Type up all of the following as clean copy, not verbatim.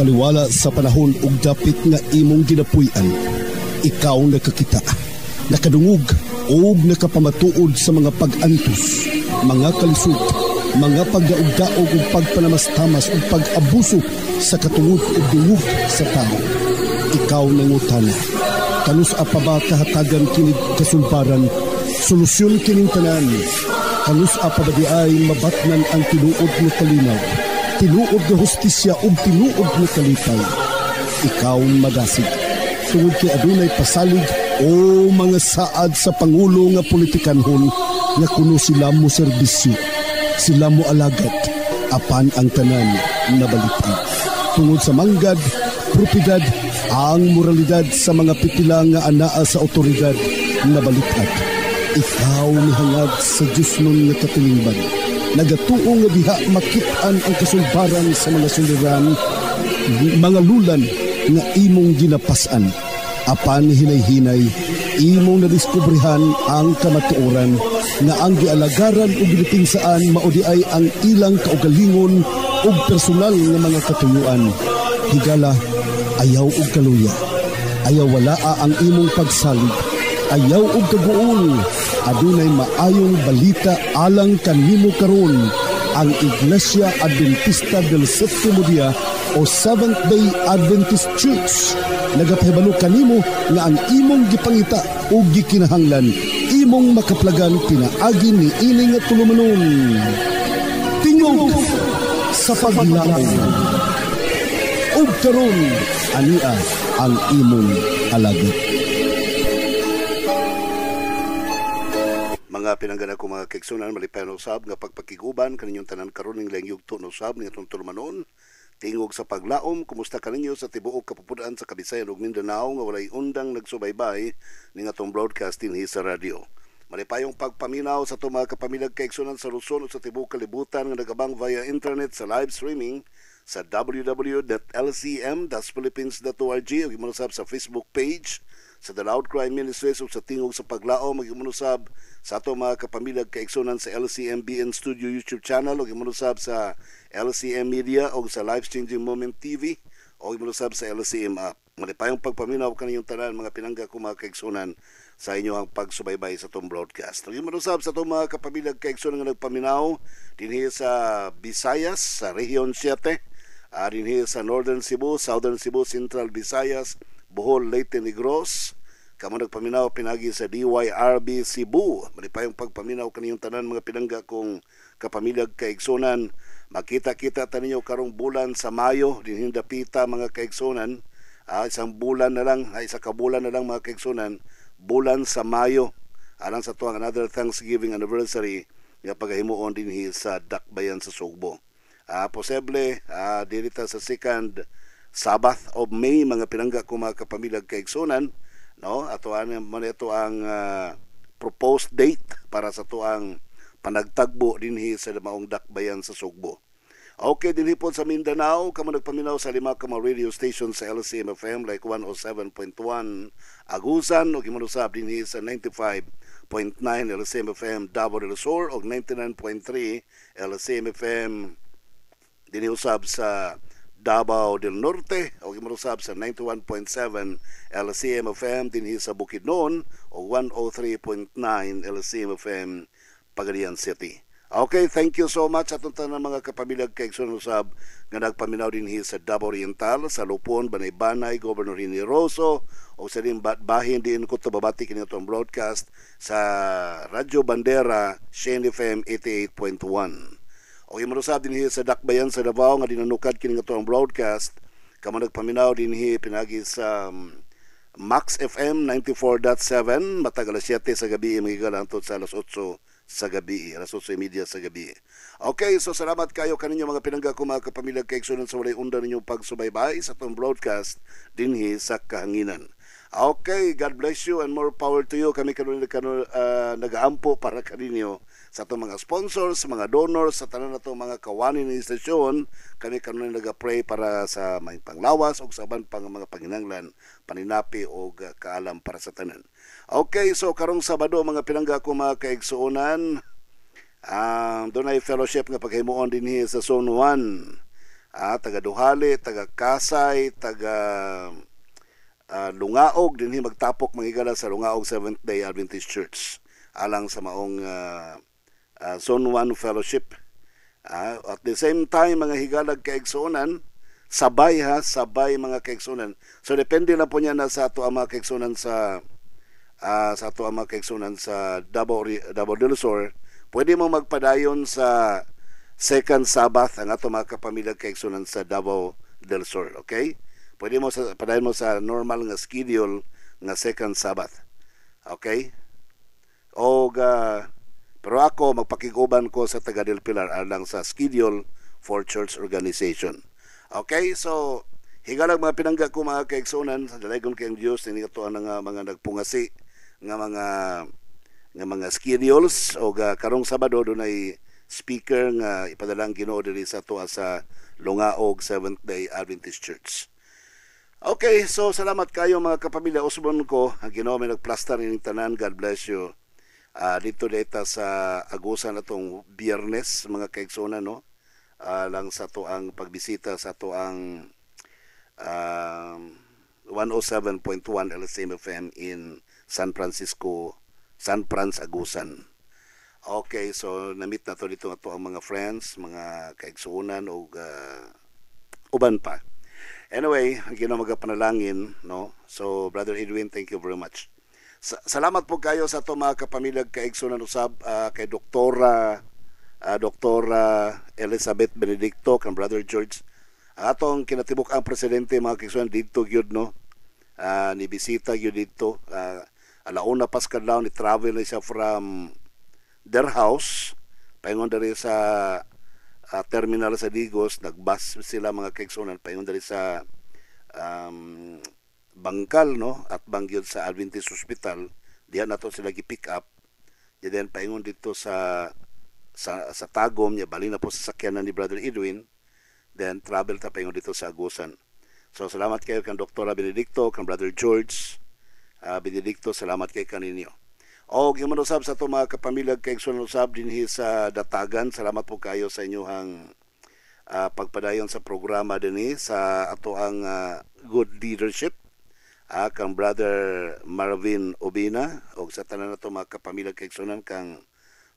taliwala sa panahon ug dapit nga imong ginapuy-an. Ikaw nakakita, nakadungog ug nakapamatuod sa mga pag-antos, mga kalisod, mga pagdaog-daog ug pagpanamastamas ug pag-abuso sa katungod ug dungog sa tao. Ikaw nangutana, kanus apa ba kahatagan kinig kasulbaran, solusyon kining tanan? Kanus apa ba di ay mabatnan ang tinuod na kalinaw, tinuod na hustisya ug tinuod na kalipay? Ikaw madasig, tungod kay adunay pasalig o mga saad sa Pangulo nga politikanhon nga kuno sila mo serbisyo, sila mo alagad, apan ang tanan nabalitan. Tungod sa manggad, propidad, ang moralidad sa mga pipila nga anaa sa otoridad nabalitan. Ikaw nihangad sa Diyos nun nga katilingban, nagatuo nga diha makitaan ang kasulbaran sa mga suliran, mga lulan nga imong ginapasan. Apan hinay-hinay, imong nadiskubrihan ang kamatuoran nga ang gialagaran o ginipinsaan maudi ay ang ilang kaugalingon o personal nga mga katuyuan. Higala, ayaw og kaluya, ayaw walaa ang imong pagsalig, ayaw og kaguol, adunay maayong balita alang kanimo karon. Ang Iglesia Adventista del Sétimo Día o Seventh-day Adventist Church nagapahibalo kanimo nga ang imong gipangita o gikinahanglan imong makaplagan pinaagi ni ining nga tulumanon. Tingog sa paglaom. Ug karon ania ang imong alagad. Mga pinanggana ko mga kaigsunan, malipay na usab nga pagpakiguban kaninyong tanan karon ning langyog to na usab ning atong tulumanon. Tingog sa paglaom, kumusta kaninyo sa tibuok kapupudan sa Kabisayan ug Mindanao nga walay undang nagsubaybay ning atong broadcasting sa radio. Malipayong pagpaminaw sa itong mga kapamilag kaigsunan sa Luzon o sa tibuok kalibutan nga nagabang via internet sa live streaming sa www.lcm-philippines.org ug imunusab sa Facebook page sa The Loud Cry Ministries ug sa Tingog sa Paglaom ug imunusab sa ato mga kapamilag kaigsunan sa LCMBN Studio YouTube channel ug imunusab sa LCM Media ug sa Life Changing Moment TV ug imunusab sa LCM app. Malipayong pagpaminaw kaninyong tanan mga pinangga ko mga kaigsunan sa inyong pagsubaybay sa itong broadcast. Ug imunusab sa itong mga kapamilag kaigsunan nga nagpaminaw dinhi sa Visayas, sa Region 7, dinhi sa Northern Cebu, Southern Cebu, Central Visayas, Bohol, Leyte, Negros. Kamo nagpaminaw pinagi sa DYRB Cebu. Malipayong pagpaminaw kaniyong tanan mga pinangga kong kapamilag kaigsunan. Makita-kita taninyo karong bulan sa Mayo dinhi dapita mga kaigsunan. Isang bulan na lang, isa ka bulan na lang mga kaigsunan, bulan sa Mayo. Alang sa tuwang another Thanksgiving anniversary nga pagahimuon dinhi sa Dakbayan sa Sugbo. Posible dirita sa second Sabbath of May mga pinangga ko mga kapamilag kaigsunan, no? Ato man ito ang proposed date para sa tuang panagtagbo dinhi sa maong Dakbayan sa Sugbo. Okay, dinhi po sa Mindanao, kamo nagpaminaw sa 5 ka mga radio station sa LCM FM like 107.1 Agusan ug imunusab dinhi sa 95.9 LCM FM Davao del Sur ug 99.3 LCM FM dinhi usab sa Davao del Norte o imunusab sa 91.7 LCM FM dinhi sa Bukidnon o 103.9 LCM FM Pagadian City. Okay, thank you so much atong tanan mga kapamilag kaigsunan usab nga nagpaminaw dinhi sa Davao Oriental, sa Lupon, Banay-Banay, Governor Rini Rosso o sa bahin din ko tababati kini atong broadcast sa Radyo Bandera, Shane FM 88.1. O imunusab dinhi sa Dakbayan sa Davao nga dinanukad kini nga atong broadcast, kamo nagpaminaw dinhi pinagi sa Max FM 94.7 matag alas 7 sa gabi magigal antud sa alas 8 sa gabi, alas 8:30 sa gabi. Okay, so salamat kayo kaninyo mga pinangga ko mga kapamilag kaigsunan sa walay undan ninyong pagsubaybay sa itong broadcast dinhi sa kahanginan. Okay, God bless you and more power to you. Kami karon nagaampo para kaninyo sa itong mga sponsors, mga donors, sa tanan na itong mga kawanin ng istasyon. Kami karon nag-pray para sa may panglawas o sa ban pang mga panginanglan, paninapi o kaalam para sa tanan. Okay, so karong Sabado mga pinangga ko mga kaigsuonan, doon ay fellowship nga paghimuon dinhi sa Zone 1. taga Duhali, taga Kasay, taga Lungaog dinhi magtapok manghigala sa Lungaog Seventh-day Adventist Church alang sa maong Zone 1 Fellowship. At the same time mga higalag kaigsuonan sabay mga kaigsuonan. So depende na po niya na sa ato ang mga kaigsuonan sa Davao del Sur. Pwede mo magpadayon sa second Sabbath ang ato mga kapamilya kaigsuonan sa Davao del Sur, okay? Pwede mo padayon mo sa normal nga schedule nga second Sabbath. Okay? Pero ako magpakiguban ko sa taga Del Pilar alang sa schedule for church organization. Okay? So higalag mga pinangga ko mga kaigsuonan sa dalaygon kay Dios ni ato ang mga nagpungasi nga mga schedules o karong Sabado dunay speaker nga ipadalang Ginoo diri sa ato sa Lungaog Seventh-day Adventist Church. Okay, so salamat kayo mga kapamilya. Usbon ko ang Ginoo may nagplaster ining tanan. God bless you. Dito data sa Agusan atong Biyernes mga kaigsuonan, no? Lang sa to ang pagbisita sa to ang 107.1 LSM FM in San Francisco, San Franz, Agusan. Okay, so na-meet na to dito ato ang mga friends, mga kaigsuonan o uban pa. Anyway, ang Ginoo magapanalangin, no? So Brother Edwin, thank you very much. Salamat po kayo sa ato mga kapamilya kaigsuonan usab kay Doktora Elizabeth Benedicto kang Brother George. Atong kinatibuk ang presidente mga kaigsuonan dito gyud, no? Ni bisita gyud dito. Alauna pas kadlaw ni travel na siya from their house paingon diri sa terminal sa Digos, nagbus sila mga kaigsuonan paingon diri sa Bangkal, no? At bangyod sa Adventist Hospital. Diyan nato sila gi-pick up. Then paingon dito sa Tagum, nya bali na po sa sakyanan ni Brother Edwin. Then travel ta paingon dito sa Agusan. So salamat kayo kang Dr. Benedicto, kang Brother George Benedicto, salamat kay kaninyo. O yung manusab sa ito mga kapamilya kaigsuonan usab dinhi sa Datagan, salamat po kayo sa inyong pagpadayon sa programa dinhi sa ato ang good leadership kang Brother Marvin Obina o sa tanan nato mga kapamilya kaigsuonan kang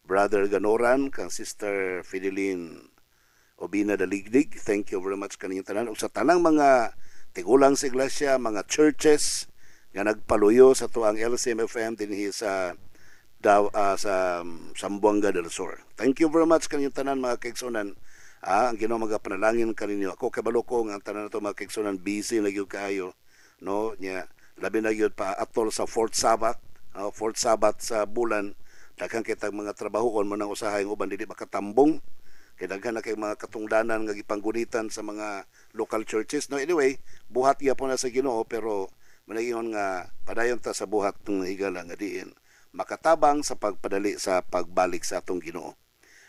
Brother Ganoran, kang Sister Fideline Obina Daligdig. Thank you very much kaninyong tanan o sa tanang mga tigulang sa iglesia, mga churches nga nagpaluyo sa tuang LCM-FM dinhi sa Zamboanga del Sur. Thank you very much kaninyong tanan mga kaigsuonan. Ang Ginoo magapanalangin kaninyo. Ako kabalo ko nga ang tanan nato mga kaigsuonan busy na gyud kaayo, no? Nya labi na gyud pa atol sa fourth Sabbath sa bulan. Daghang kitag mga trabahoon mo nang usahay uban dili makatambong. Kay daghan na kay mga katungdanan nga gipanggunitan sa mga local churches. No, anyway, buhat gyapon na sa Ginoo pero managingon nga padayon ta sa buhat ng higala nga diin makatabang sa pagpadali sa pagbalik sa atong Ginoo.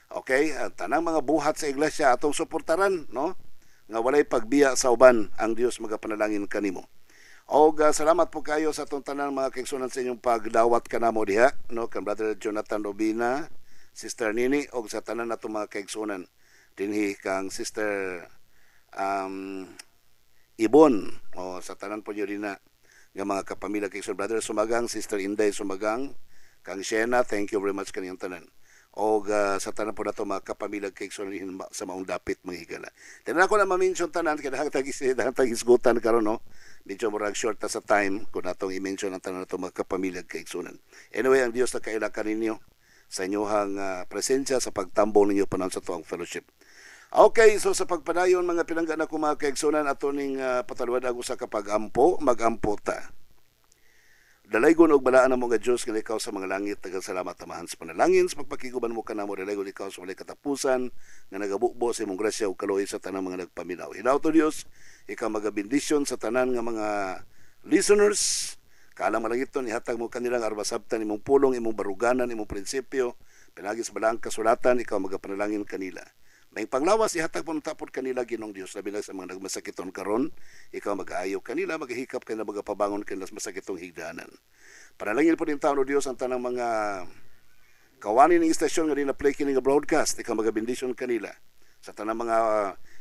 Okay, tanang mga buhat sa iglesia atong suportaran, no? Nga walay pagbiya sa uban, ang Dios magapanalangin kanimo. O salamat po kayo sa atong tanang mga kaigsuonan sa inyong pagdawat kanamo diha, no? Kan Brother Jonathan Obina, Sister Nini og sa tanan natong mga kaigsuonan dinhi kang Sister Ibon o sa tanan po niyo din na nga mga kapamilya kay Brother Sumagang, Sister Inday Sumagang, kang Shena, thank you very much kaniyang tanan. O sa tanan po na ito mga kapamilya kay sa maong dapit mga higala. Tanan ako na ma-mention tanan, kaya dahan tagisgutan karon, no? Medyo murag short ta sa time kung natong i-mention ang tanan na ito mga kapamilya kay Igsunan. Anyway, ang Diyos na kailakan ninyo sa inyong presensya sa pagtambong ninyo panan sa tuwang fellowship. Okay, so sa pagpadayon mga pinangga na ko mga kaigsunan ato ning pataluwad ako sa kapag-ampo, mag-ampo ta. Dalaygon og balaan mo nga Dios nga ikaw sa mga langit, tagal salamat tamahan sa panalangin sa pagpakiguban mo kanamo dalaygon ikaw sa walay katapusan nga nagabubo sa imong grasya ug kaluoy sa tanang mga nagpaminaw. Hinaw to Dios, ikaw magabendisyon sa tanan nga mga listeners. Kaalang malagiton ihatag mo kanilang arbasabtan imong pulong, imong baruganan, imong prinsipyo, pinagi sa balaang kasulatan, ikaw magapanalangin kanila. May panglawas ihatag po tapod kanila Ginong Dios labi na sa mga nagmasakiton karon, ikaw mag-aayaw kanila, maghihikap kanila, magapabangon kanila sa masakitong higdanan. Panalangin po din taon o Dios ang tanang mga kawanin ng istasyon nga din na play kini nga broadcast, ikaw magabendisyon kanila. Sa tanang mga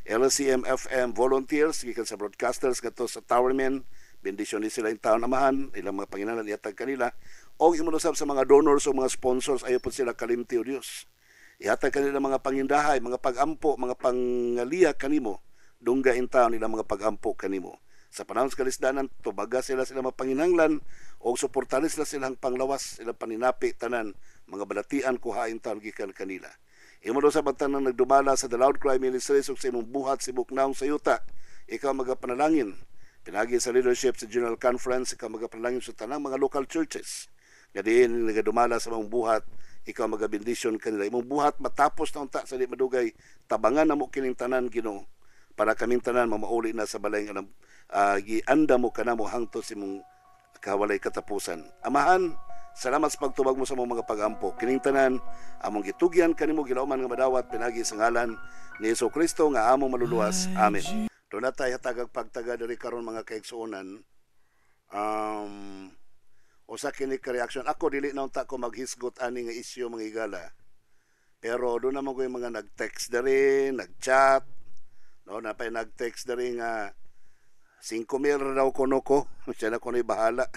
LCM-FM volunteers, gikan sa broadcasters kato sa Towermen, bendisyon ni sila yung taon amahan, ilang mga panginalan ihatag kanila, o imunusab sa mga donors o mga sponsors, ayo po sila kalimti o Diyos. Ihatag kanila mga pangindahay, mga pagampo, mga pangaliya kanimo, dungga in taon nila mga pagampo kanimo. Sa panahon sa kalisdanan, tubaga sila mapanginanglan, o suportahan sila silang panglawas, silang paninapi, tanan, mga balatian, kuhain taon gikan kanila. Imo do sa batan nang nagdumala sa The Loud Cry Ministries ug sa imong buhat si buknaong sa yuta, ikaw magapanalangin. Pinagi sa leadership sa General Conference, ikaw magapanalangin sa tanang mga local churches. Gadiin nagadumala sa imong buhat, ikaw magabendisyon kanila. Imong buhat matapos na unta sa di madugay, tabangan na mo kining tanan Ginoo para kaming tanan mamauli na sa balay nga gianda mo kanamo hangtod sa imong kawalay katapusan. Amahan, salamat sa pagtubag mo sa mga pagampo. Kining tanan, among gitugyan kanimo gilauman nga madawat pinagi sa ngalan ni Jesucristo nga among maluluwas. Amen. Doon na tayo hatagag pagtaga diri karon mga kaigsuonan. Usa kini ka reaction. Ako dili na unta ko maghisgot ani nga isyu mga igala. Pero doon naman ko yung mga nag-text diri, nag-chat. No, napay nag-text diri nga 5,000 raw kuno ko. Siya na kuno'y bahala.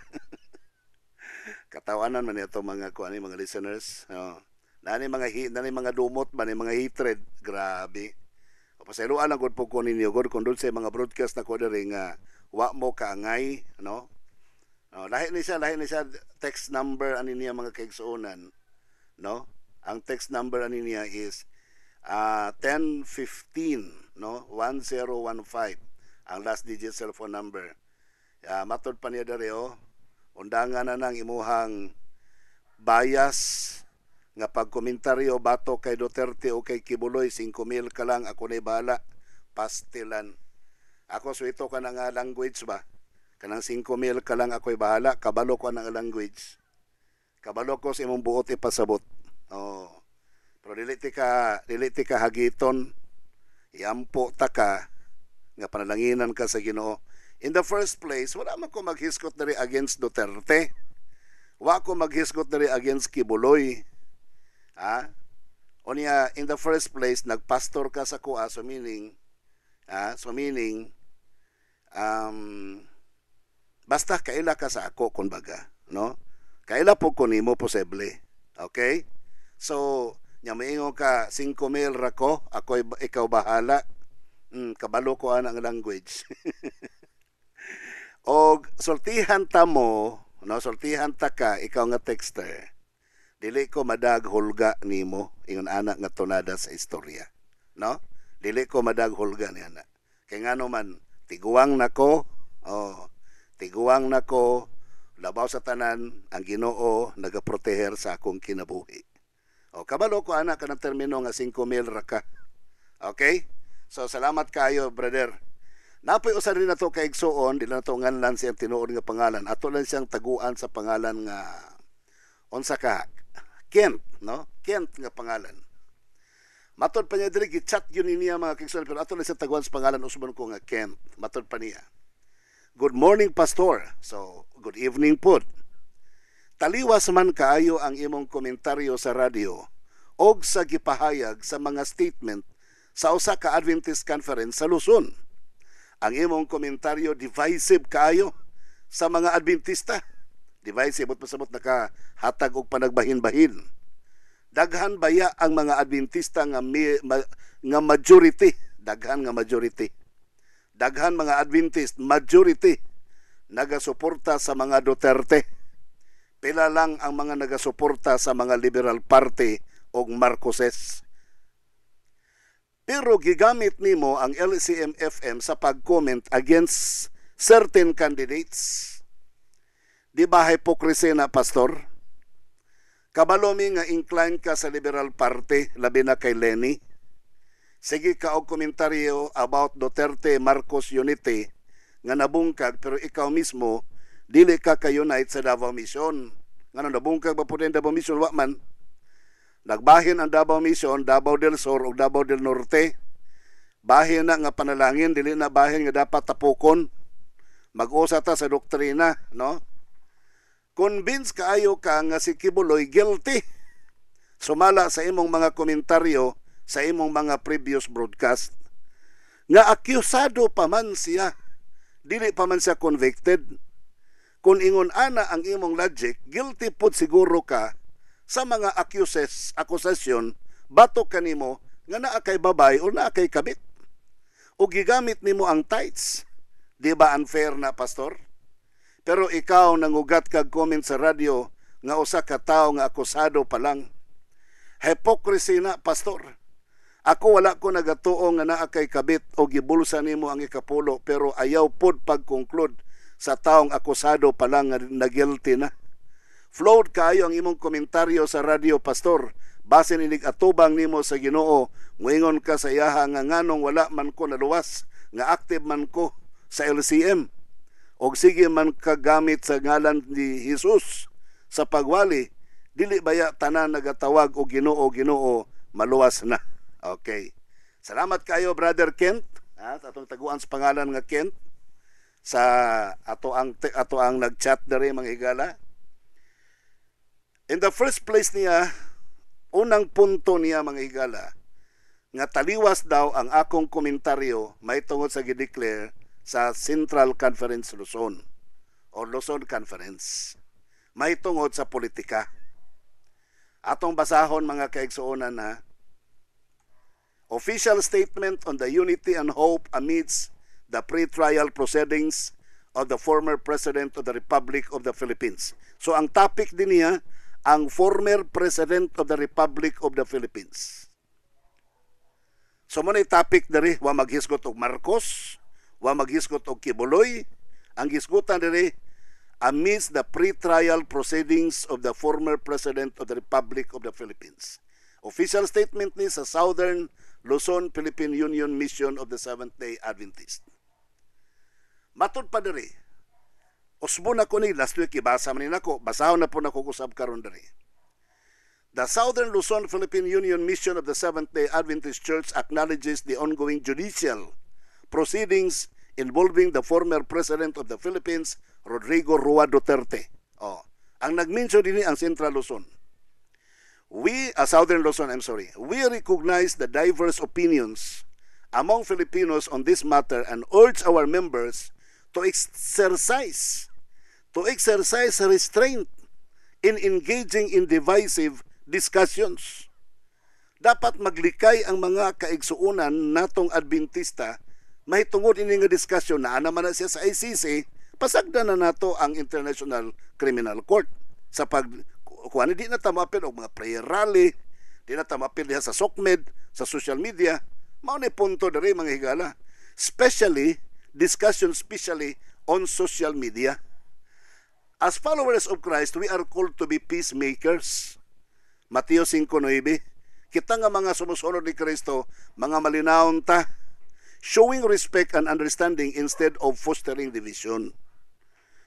Katawanan man ito mga kuani mga listeners. No. Nani mga dumot man mga hatred, grabe. O pasayloan lang gud po ko ninyo gud kun sa mga broadcast na ko diri nga wa mo kaangay, no? No, lahi ni siya text number ani niya mga kaigsuonan, no? Ang text number ani niya is 1015, no? 1015. Ang last digit cellphone number. Matod pa niya diri undangan na ng imuhang bias nga pagkomentaryo bato kay Duterte o kay Kibuloy, 5,000 ka lang, ako na bahala, pastilan. Ako suito ka na nga language ba? Kanang 5,000 ka lang, ako'y bahala, kabalo ko na nga language. Kabalo ko sa imong buot ipasabot. Oh. Pero dili ti ka hagiton, iampo ta ka, nga panalanginan ka sa Ginoo. In the first place, wala man ko maghiskot diri against Duterte. Wa ko maghiskot diri against Kibuloy. Unya, in the first place, nagpastor ka sa kuha, so meaning, basta kaila ka sa ako, kumbaga, no? Kaila po ko nimo posible. Okay? So, nyamaingo ka, 5,000 rako, ikaw bahala. Kabalo ko ang language. O sultihan ta mo, no, sultihan ta ka, ikaw nga texter. Dili ko madag hulga nimo ingon anak nga tunada sa istorya, no? Dili ko madag hulga ni ana. Kay ngano man tiguang nako, tiguang nako, labaw sa tanan ang Ginoo nagaproteher sa akong kinabuhi. O kabalo ko anak kanang termino nga 5,000 raka. Okay? So salamat kayo, brother. Napoy usa rin na to kaigsuon, dili na to nganlan siyang tinuod nga pangalan. Ato lang siyang taguan sa pangalan nga unsa ka? Kent, no? Kent nga pangalan. Matod pa niya diri gichat yun niya mga kaigsuon, pero ato lang siyang taguan sa pangalan usban ko nga Kent. Matod pa niya. Good morning, Pastor. So, good evening po. Taliwas man kaayo ang imong komentaryo sa radio og sa gipahayag sa mga statement sa usa ka Adventist conference sa Luzon. Ang imong komentaryo divisive kaayo sa mga Adventista. Divisive at pasabot nakahatag og panagbahin-bahin. Daghan baya ang mga Adventista nga majority, daghan nga majority. Daghan mga Adventist majority nagasuporta sa mga Duterte. Pila lang ang mga nagasuporta sa mga Liberal Party og Marcoses. Pero gigamit nimo ang LCM-FM sa pag-comment against certain candidates. Di ba hypocrisy na, Pastor? Kabalo mi nga incline ka sa Liberal Party, labi na kay Lenny. Sige ka og komentaryo about Duterte Marcos unity nga nabungkag, pero ikaw mismo dili ka ka-unite sa Davao Mission. Nga nabungkag ba po din Davao Mission? Wa man. Nagbahin ang Davao Mission, Davao del Sur o Davao del Norte. Bahin na nga panalangin, dili na bahin nga dapat tapukon. Mag-usa ta sa doktrina, no? Convince kaayo ka nga si Kibuloy guilty. Sumala sa imong mga komentaryo sa imong mga previous broadcast. nga akusado pa man siya, dili pa man siya convicted. Kung ingon ana ang imong logic, guilty pud siguro ka sa mga akusasyon batok kanimo nga naa kay babay o naa kay kabit. O gigamit nimo ang tithes. Di ba unfair na, pastor? Pero ikaw nangugat kag comment sa radyo nga usa ka tawo nga akusado pa lang. Hypocrisy na, pastor. Ako wala ko nagatuo nga naa kay kabit o gibulsa nimo ang ikapulo, pero ayaw pod pag-conclude sa taong akusado pa lang na guilty na. Flowed kayo ang imong komentaryo sa radyo, pastor. Basin inig atubang nimo sa Ginoo, moingon ka sa iyaha nga nganong wala man ko naluwas, nga active man ko sa LCM. Og sige man kagamit sa ngalan ni Jesus sa pagwali, dili baya tanan nagatawag og Ginoo, Ginoo, maluwas na. Okay. Salamat kayo, Brother Kent. Atong taguan sa pangalan nga Kent sa ato ang nag-chat dere mga higala. In the first place niya, unang punto niya mga higala, nga taliwas daw ang akong komentaryo may tungod sa gideclare sa Central Conference Luzon o Luzon Conference. May tungod sa politika. Atong basahon mga kaigsuonan na official statement on the unity and hope amidst the pre-trial proceedings of the former President of the Republic of the Philippines. So ang topic din niya, ang former President of the Republic of the Philippines. So muna yung topic dari, wa maghisgot og Marcos, wa maghisgot og Kibuloy, ang hisgutan dari, amidst the pre-trial proceedings of the former President of the Republic of the Philippines. Official statement ni sa Southern Luzon Philippine Union Mission of the Seventh-day Adventist. Matod pa diri, usbo na ko ni last week, ibasa man nako, basahon na po na kusab karon diri. The Southern Luzon Philippine Union Mission of the Seventh-day Adventist Church acknowledges the ongoing judicial proceedings involving the former President of the Philippines, Rodrigo Roa Duterte. Ang nag-mention din ang Central Luzon. Southern Luzon, we recognize the diverse opinions among Filipinos on this matter and urge our members to exercise restraint in engaging in divisive discussions. Dapat maglikay ang mga kaigsuunan natong Adventista may tungod ini nga diskusyon na naman na siya sa ICC, pasagda na nato ang International Criminal Court sa kuan di na tamapil og mga prayer rally, di na tamapil diha sa SOCMED, sa social media, mao ni punto diri mga higala. Discussion especially on social media. As followers of Christ, we are called to be peacemakers. Mateo 5:9. Kita nga mga sumusunod ni Kristo, mga malinawon ta, showing respect and understanding instead of fostering division.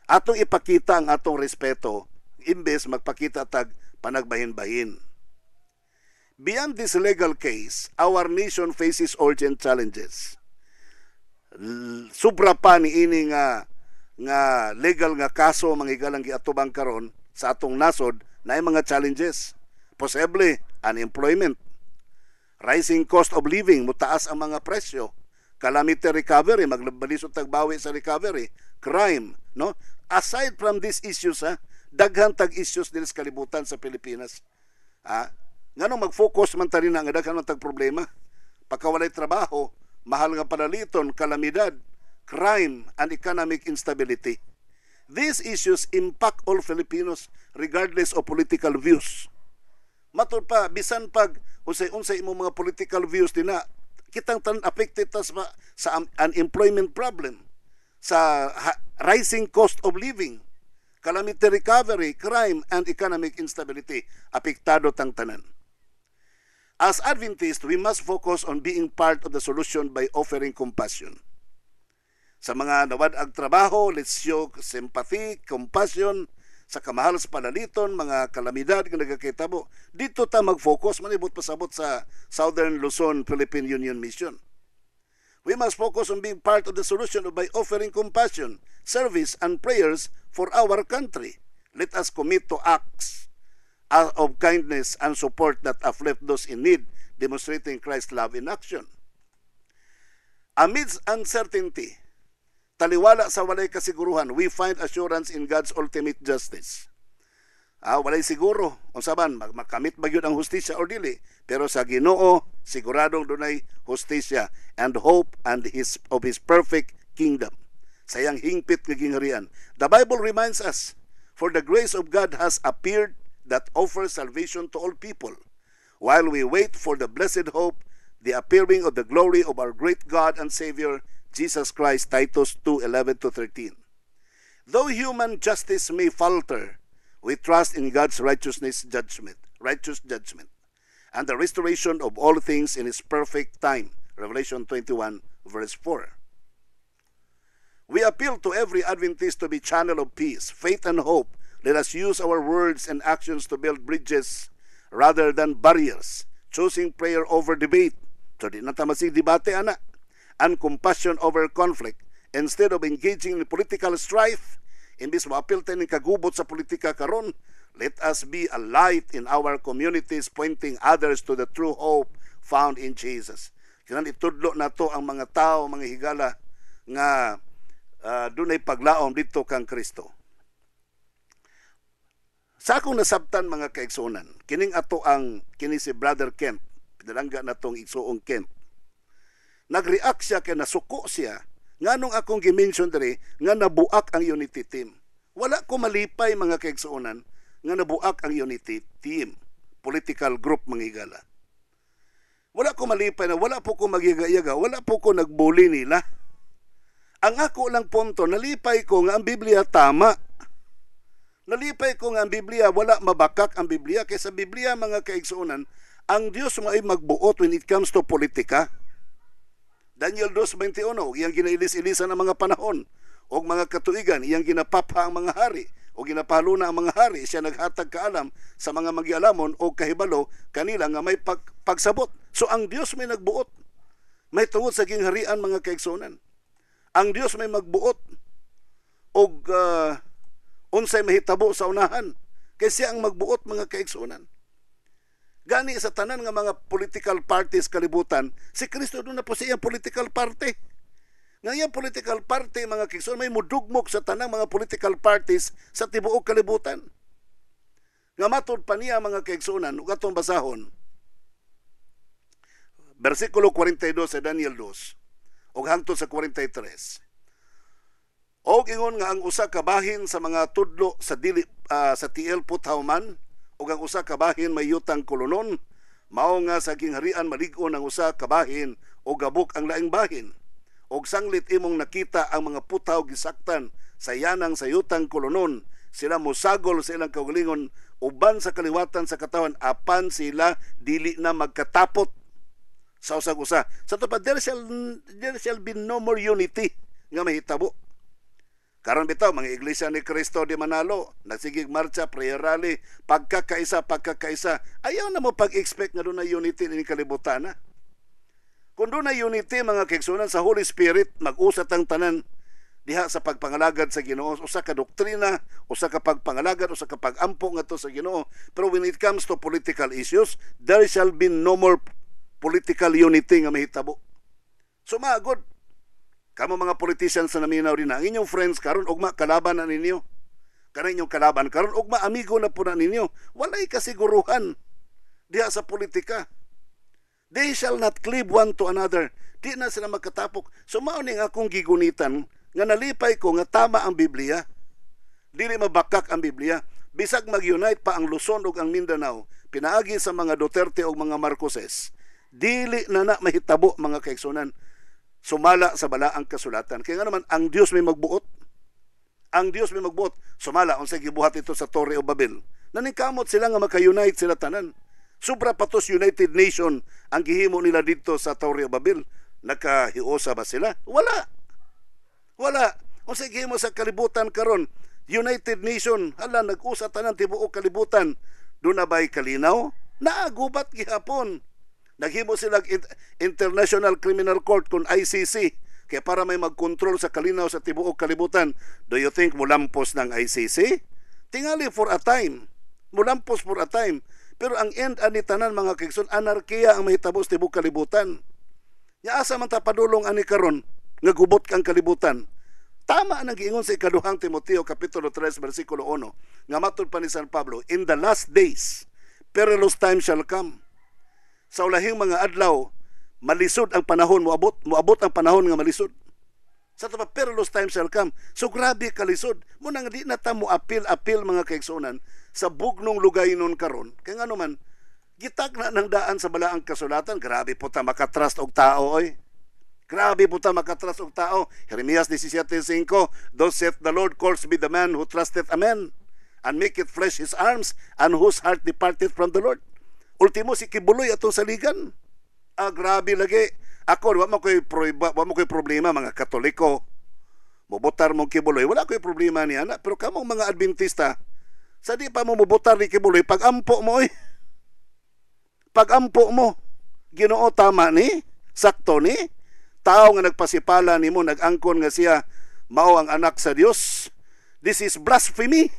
Atong ipakita ang atong respeto imbes magpakita tag panagbahin-bahin. Beyond this legal case, our nation faces urgent challenges. Sobra pa ni ini nga legal nga kaso mga higalang giatubang karon sa atong nasod na mga challenges. Posible unemployment, rising cost of living, mutaas ang mga presyo, calamity recovery, magbalisod tagbawi sa recovery, crime, no? Aside from these issues, daghan tag issues din sa kalibutan sa Pilipinas. Nganong mag-focus man tani nga daghan tag problema. Pagkawalay trabaho, mahal nga panaliton, kalamidad, crime, and economic instability. These issues impact all Filipinos regardless of political views. Matod pa, bisan pag unsay imong mga political views din na, kitang affected sa unemployment problem, sa rising cost of living, calamity recovery, crime, and economic instability. Apektado tang tanan. As Adventists, we must focus on being part of the solution by offering compassion. Sa mga nawad-ag trabaho, let's show sympathy, compassion, sa kamahal sa panaliton, mga kalamidad nga nagakitabo. Dito ta mag-focus, manibot pasabot sa Southern Luzon Philippine Union Mission. We must focus on being part of the solution by offering compassion, service, and prayers for our country. Let us commit to acts of kindness and support that uplift those in need, demonstrating Christ's love in action. Amidst uncertainty, taliwala sa walay kasiguruhan, we find assurance in God's ultimate justice. Walay siguro, unsa man makamit ba yun ang hustisya or dili, pero sa Ginoo siguradong dunay hustisya and hope and of his perfect kingdom. Sayang hingpit nga gingharian. The Bible reminds us, for the grace of God has appeared that offers salvation to all people, while we wait for the blessed hope, the appearing of the glory of our great God and Savior, Jesus Christ. Titus 2:11-13. Though human justice may falter, we trust in God's righteous judgment, and the restoration of all things in His perfect time. Revelation 21, verse 4. We appeal to every Adventist to be channel of peace, faith, and hope. Let us use our words and actions to build bridges rather than barriers, choosing prayer over debate. So di na tamasig debate, ana. And compassion over conflict. Instead of engaging in political strife, imbis maapil tayo ng kagubot sa politika karon, let us be a light in our communities, pointing others to the true hope found in Jesus. Kinan itudlo na to ang mga tao, mga higala, nga dunay paglaom dito kang Kristo. Sa akong nasabtan mga kaigsunan, kining ato kini si Brother Kemp, pinalangga na tong igsuong Kemp. Nag-react siya kaya nasuko siya, nganong akong gimension diri nga nabuak ang unity team. Wala ko malipay mga kaigsunan nga nabuak ang unity team, political group mga higala. Wala ko malipay na wala po ko magigayaga, wala po ko nagbuli nila. Ang ako lang punto, nalipay ko nga ang Biblia tama. Nalipay ko nga ang Biblia, wala mabakak ang Biblia. Kaysa Biblia, mga kaigsuunan, ang Diyos mo ay magbuot when it comes to politika. Daniel 2:21, iyang ginailis-ilisan ang mga panahon. O mga katuigan, iyang ginapapa ang mga hari. O ginapahaluna ang mga hari. Siya naghatag kaalam sa mga magialamon o kahibalo kanila nga may pagsabot. So ang Diyos may nagbuot. May tungod sa gingharian mga kaigsuunan. Ang Diyos may magbuot og unsay mahitabo sa unahan. Kaya siya ang magbuot mga kaigsunan. Gani sa tanan nga mga political parties kalibutan, si Kristo doon na po siya political party. Ngayong political party mga kaigsunan, may mudugmok sa tanang mga political parties sa tibuok kalibutan. Nga matod pa niya mga kaigsunan, ug atong basahon. Versikulo 42 sa Daniel 2. O hangtod sa 43. O ingon nga ang usa ka bahin sa mga tudlo sa dili sa tiel puthawman o ang usa ka bahin may yutang kolonon, mao nga sa gingharian malig-on ang usa ka bahin o gabok ang laing bahin. Og sanglit imong nakita ang mga putaw gisaktan sa yanang sa yutang kolonon, sila mosagol sa ilang kaugalingon uban sa kaliwatan sa katawan apan sila dili na magkatapot sa usag-usa. Sa tupad, there shall be no more unity nga mahitabo. Karon bitaw, mga iglesia ni Cristo di Manalo, nagsigig marcha, prayer rally, pagkakaisa. Ayaw na mo pag-expect nga doon na unity ni kalibutan na. Kung doon na unity, mga kaigsunan, sa Holy Spirit, mag-usat ang tanan diha sa pagpangalagad sa Ginoo, usa ka doktrina, usa ka pagpangalagad, usa ka pagampo nga to sa Ginoo. Pero when it comes to political issues, there shall be no more political unity nga mahitabo. So magod, kamo mga politicians na naminaw rin na, ang inyong friends karon ugma kalaban na ninyo. Kanang inyong kalaban karon ugma amigo na po na ninyo. Walay kasiguruhan diha sa politika. They shall not cleave one to another. Di na sila magkatapok. So mao ning akong gigunitan nga nalipay ko nga tama ang Biblia. Dili mabakak ang Biblia. Bisag mag-unite pa ang Luzon ug ang Mindanao, pinaagi sa mga Duterte ug mga Marcoses, dili na mahitabo mga kaigsunan. Sumala sa balaang kasulatan. Kaya nga naman, ang Diyos may magbuot. Ang Diyos may magbuot. Sumala, unsay gibuhat ito sa Torre o Babel. Naningkamot sila nga maka-unite sila tanan. Sobra patos United Nation ang gihimo nila dito sa Torre o Babel. Nakahiusa ba sila? Wala. Unsay gihimo sa kalibutan karon? United Nation. Hala, nag-usa tanan tibuok kalibutan. Doon na ba'y kalinaw? Naagubat gihapon. Naghimo sila International Criminal Court kung ICC kaya para may mag-control sa kalinaw sa tibuok kalibutan. Do you think mulampos ng ICC? Tingali for a time. Mulampos for a time. Pero ang end ani tanan mga kaigsoon, anarkiya ang mahitabo sa tibuok kalibutan. Nya asa man ta padulong ani karon nga gubot kang kalibutan. Tama nang giingon sa ikaduhang Timoteo kapitulo 3 bersikulo 1 nga matud pa ni San Pablo, in the last days perilous time shall come. Sa ulahing mga adlaw malisod ang panahon, moabot ang panahon nga malisod. Sa pa perilous time shall come. So grabe kalisod. Muna nga di na ta mo apil mga kaigsunan sa bugnong lugay nun karon. Kaya nga naman, gitag na ng daan sa balaang kasulatan, grabe po ta makatrust og tao, oy. Grabe po ta makatrust og tao. Jeremias 17:5, thus saith the Lord, cursed be the man who trusteth a man, and maketh flesh his arms, and whose heart departeth from the Lord. Ultimo si kibuloy atong saligan. Grabe lagi. Ako, wa mo ko'y problema, mga Katoliko. Mubutar mong kibuloy. Wala ko'y problema niya, na. Pero kamong mga Adventista, sa di pa mo mubutar ni kibuloy, pag-ampo mo, eh. Pag-ampo mo. Ginoo tama ni, sakto ni, tao nga nagpasipala ni mo, nag-angkon nga siya, mao ang anak sa Dios. This is blasphemy.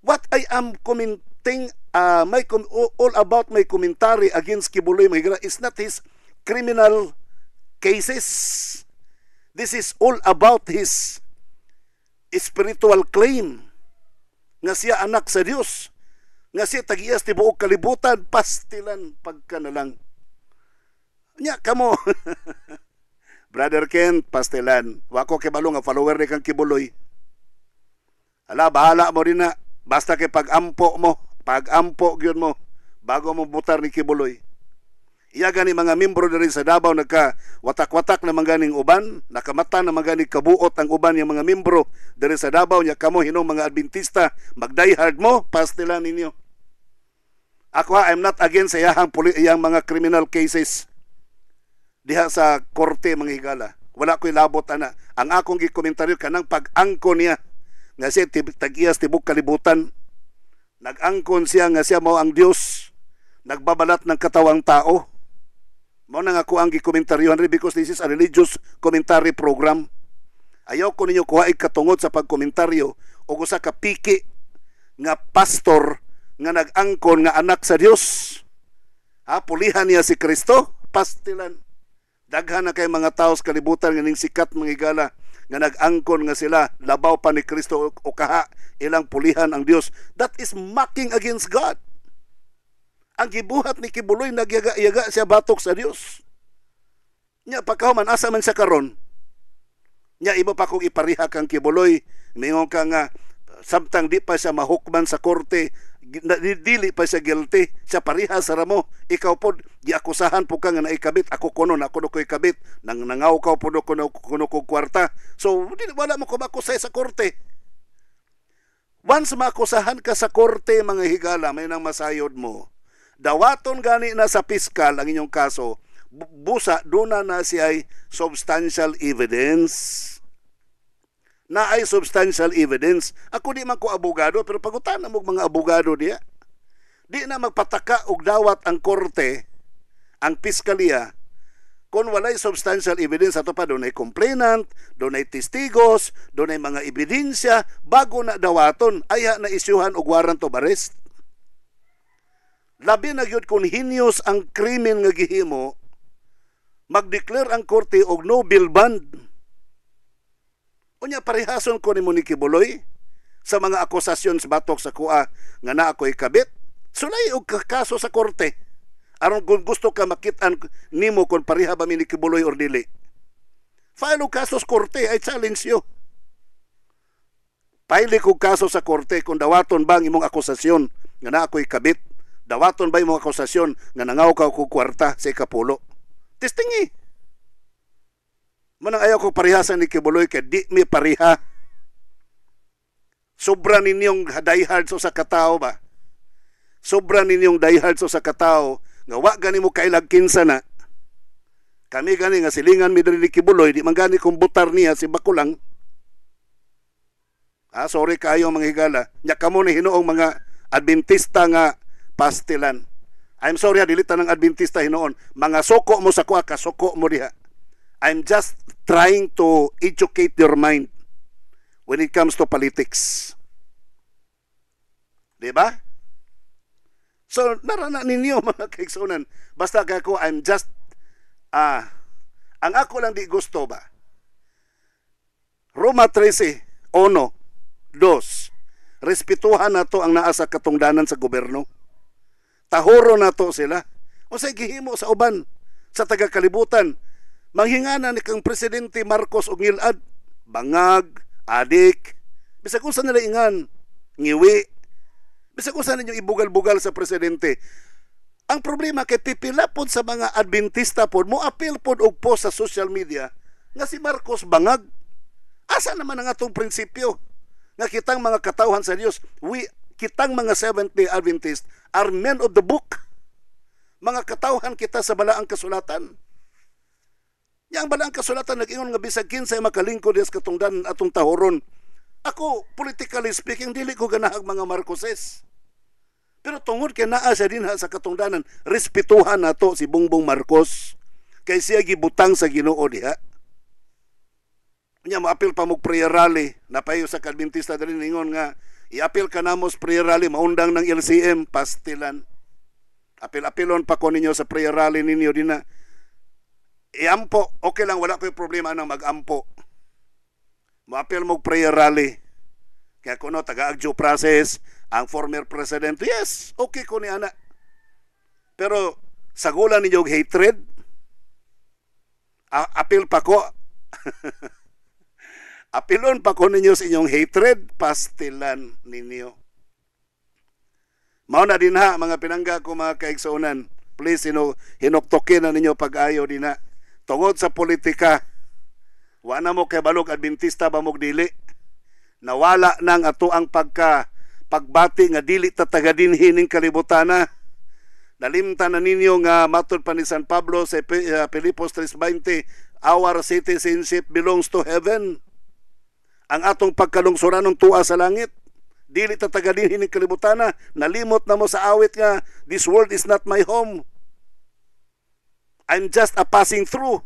What I am commenting, all about my commentary against kibuloy, is not his criminal cases. This is all about his spiritual claim nga siya anak sa Dios, nga siya tag-iyas ti buok kalibutan, pastilan pagka na lang. Nya kamo. Brother Ken, pastilan. Wako kay balo nga follower ni kang kibuloy. Ala, bahala mo rin na. Basta kay pag-ampo gyud mo bago mo butar ni kibuloy. Iya gani mga membro diri sa Davao nagka watak-watak na maganing uban, nakamata na maganing kabuot ang uban yung mga membro diri sa Davao, nya kamo hinong mga Adventista, mag-die hard mo, pastilan ninyo. Ako I'm not against sa iyang mga criminal cases diha sa korte, mga higala. Wala ko'y labot ana. Ang akong gikomentaryo kanang pag-angkon niya nga siya tag-iyas tibok kalibutan. Nag-angkon siya nga siya mao ang Dios, nagbabalat ng katawang tao. Mao na nga ko ang gikomentaryohan rin because this is a religious commentary program. Ayaw ko ninyo kuhaig katungod sa pagkomentaryo o usa ka piki nga pastor nga nag-angkon nga anak sa Dios. Pulihan niya si Kristo, pastilan. Daghan na kay mga tao sa kalibutan nga ning sikat, mga higala, nga nag-angkon nga sila labaw pa ni Kristo o kaha ilang pulihan ang Dios. That is mocking against God. Ang gibuhat ni kibuloy, nagyaga-yaga siya batok sa Dios. Nya pagkahuman asa man sa karon, nya iba pa kung ipariha kang kibuloy, mingon ka nga samtang di pa siya mahukman sa korte, dili pa siya guilty, siya pariha sa ramo, ikaw po giakusahan po ka nga naikabit, ako kuno na kuno ko'y kabit, nangaw ka po kuno ko kwarta. So wala mo kumakusay sa korte. Once makusahan ka sa korte, mga higala, may nang masayod mo, dawaton gani na sa piskal ang inyong kaso, busa doon na siya ay substantial evidence. Na ay substantial evidence. Ako di man ko abogado, pero pagutan na mo mga abogado diya. Di na magpataka og dawat ang korte, ang piskalya, kung walay substantial evidence. Ato pa doon ay complainant, doon ay testigos, doon ay mga ebidensya, bago na dawaton, aya na isyuhan og warrant of arrest. Labi na gyud kung heinous ang krimen nga gihimo, mag-declare ang korte og no bail bond. Unya parehason ko ni mo ni kibuloy sa mga akusasyon sa batok sa kuha nga na ako'y kabit. Sulay og kaso sa korte. Aron kung gusto ka makitaan nimo kung pareha ba mi ni kibuloy or dili. File og kaso sa korte, I challenge you. Paili kog kaso sa korte kung dawaton ba ang imong akusasyon nga na ako'y kabit. Dawaton ba imong akusasyon nga nangaw ka og kwarta sa ikapulo. Testingi. Manang ayaw ko parihasan ni kibuloy kay di mi pariha. Sobra ninyong diehard sa katao ba? Sobra ninyong diehard sa katao nga wa gani mo kailag kinsa na. Kami gani nga silingan mi diri ni kibuloy, di man gani kung butar niya si Bakulang. Sorry kayo mga higala. Nya kamo ni hinuong mga Adventista nga pastilan. I'm sorry dilita ng Adventista hinuon. Mga soko mo sa kuha, kasoko mo diha. I'm just trying to educate your mind when it comes to politics. Diba? So, narana ninyo mga kaigsunan. Basta ako, I'm just Ang ako lang di gusto ba, Roma 13, 1, 2, respetuhan nato ang naa sa katungdanan sa gobyerno. Tahoro nato sila. O sa gihimo sa uban, sa taga-kalibutan, manghingana ni kang Presidente Marcos og ngilad, bangag, adik, bisag unsa nila ingan, ngiwi, bisag unsa ninyo ibugal-bugal sa Presidente. Ang problema kay pipila pod sa mga Adventista pod mo appeal pod og post sa social media nga si Marcos bangag. Asa naman ang atong prinsipyo nga kitang mga katawhan sa Dios, kitang mga Seventh-day Adventist are men of the book. Mga katawhan kita sa balaang kasulatan. Yang balaang kasulatan nag-ingon nga bisag kinsay makalingkod sa katungdanan atong tahoron. Ako, politically speaking, dili ko ganahag mga Marcoses. Pero tungod kay naa siya dinha sa katungdanan, respetuhan nato si Bongbong Marcos kay siya gibutang sa Ginoo diha. Nya maapil pa mo prayer rally, napayo sa Adventista dali ningon nga i-apil ka namo sa prayer rally maundang ng LCM pastilan. Apil-apilon pa ko ninyo sa prayer rally ninyo dina. Iampo, okay lang, wala ko'y problema nang mag-ampo. Maapil mo prayer rally. Kaya kuno taga-agjo process ang former president, yes, okay ko ni ana. Pero sagulan ninyo hatred, apil pa ko. Apilon pa ko ninyo sa inyong hatred, pastilan ninyo. Mao na din ha, mga pinangga ko mga kaigsuonan. Please, hinoktokin na ninyo pag-ayo din ha. Tungod sa politika, wala mo kay balog Adventista ba mong dili. Nawala nang ato ang pagbati nga dili tatagadinhi ning kalibutana. Nalimtan na ninyo nga matod pa ni San Pablo sa Filipos 3:20, our citizenship belongs to heaven. Ang atong pagkalungsoran ng tuwa sa langit, dili tatagadinhi ning kalibutana. Nalimot na mo sa awit nga, this world is not my home. I'm just a passing through.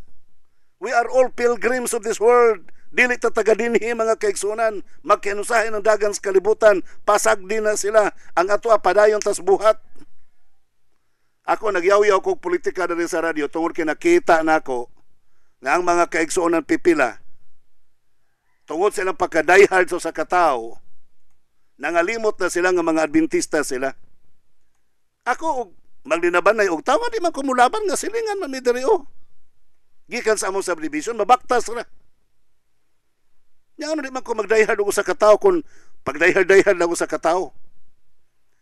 We are all pilgrims of this world. Dili tatagadinhi mga kaigsunan, magkianusahin ng dagang sa kalibutan, pasag din na sila, ang ato padayon tas buhat. Ako nagyaw-yaw kong politika dali sa radyo tungod kay nakita nako nga ang mga kaigsunan pipila tungod silang pagka-diehard sa katao, nangalimot na sila nga mga Adventista sila. Ako magdinabanay og tawa di man kumulaban nga silingan man ni diri o. Gikan sa among subdivision mabaktas ra. Nya ano di man ko magdayhard og sa katao kung pagdayhard-dayhard lang sa katao.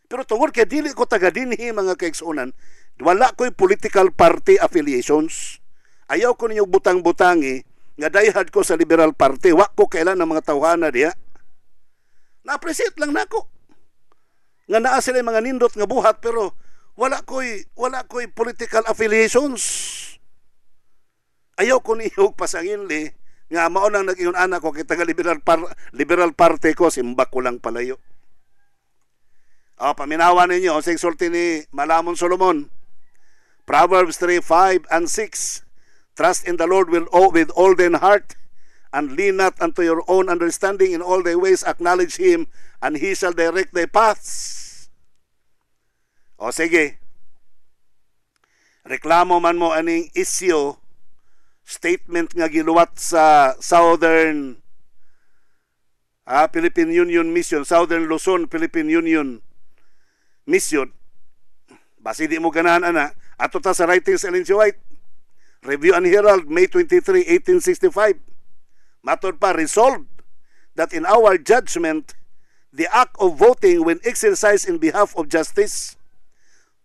Pero tungod kay dili ko taga dinhi mga kaigsunan, wala ko'y political party affiliations. Ayaw ko ninyo butang-butangi nga dayhard ko sa Liberal Party. Wa ko kailan ng mga tawhana diha. Na-appreciate lang nako. Nga naa sila mga nindot nga buhat pero wala ko'y political affiliations. Ayaw ko niyo pasanginli nga mao nang nag-ingon anak ko kay taga Liberal Party ko, simba ko lang palayo. Paminawa ninyo sa insulti ni Malamon Solomon. Proverbs 3:5 and 6. Trust in the Lord with all thine heart, and lean not unto your own understanding. In all thy ways acknowledge Him, and He shall direct thy paths. Sige. Reklamo man mo aning issue, statement nga giluwat sa Southern Philippine Union Mission, Southern Luzon Philippine Union Mission. Basi di mo ganahan ana, ato ta sa writings Ellen G. White. Review and Herald, May 23, 1865. Matod pa, resolved that in our judgment, the act of voting when exercised in behalf of justice.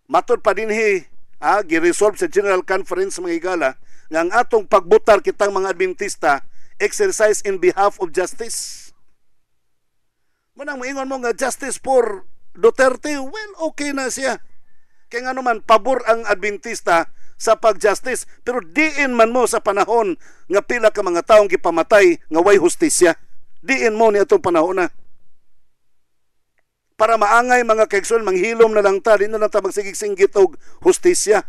Matod pa dinhi, gi-resolve sa General Conference mga higala, nga ang atong pagbutar kitang mga Adventista, exercise in behalf of justice. Manang moingon mo nga justice for Duterte, well, okay na siya. Kaya nga naman, pabor ang Adventista sa pag-justice, pero diin man mo sa panahon nga pila ka mga taong gipamatay nga way hustisya. Diin mo ni atong panahon na. Para maangay mga kaigsoon, manghilom na lang ta, di na lang ta magsigig-singgit og hustisya.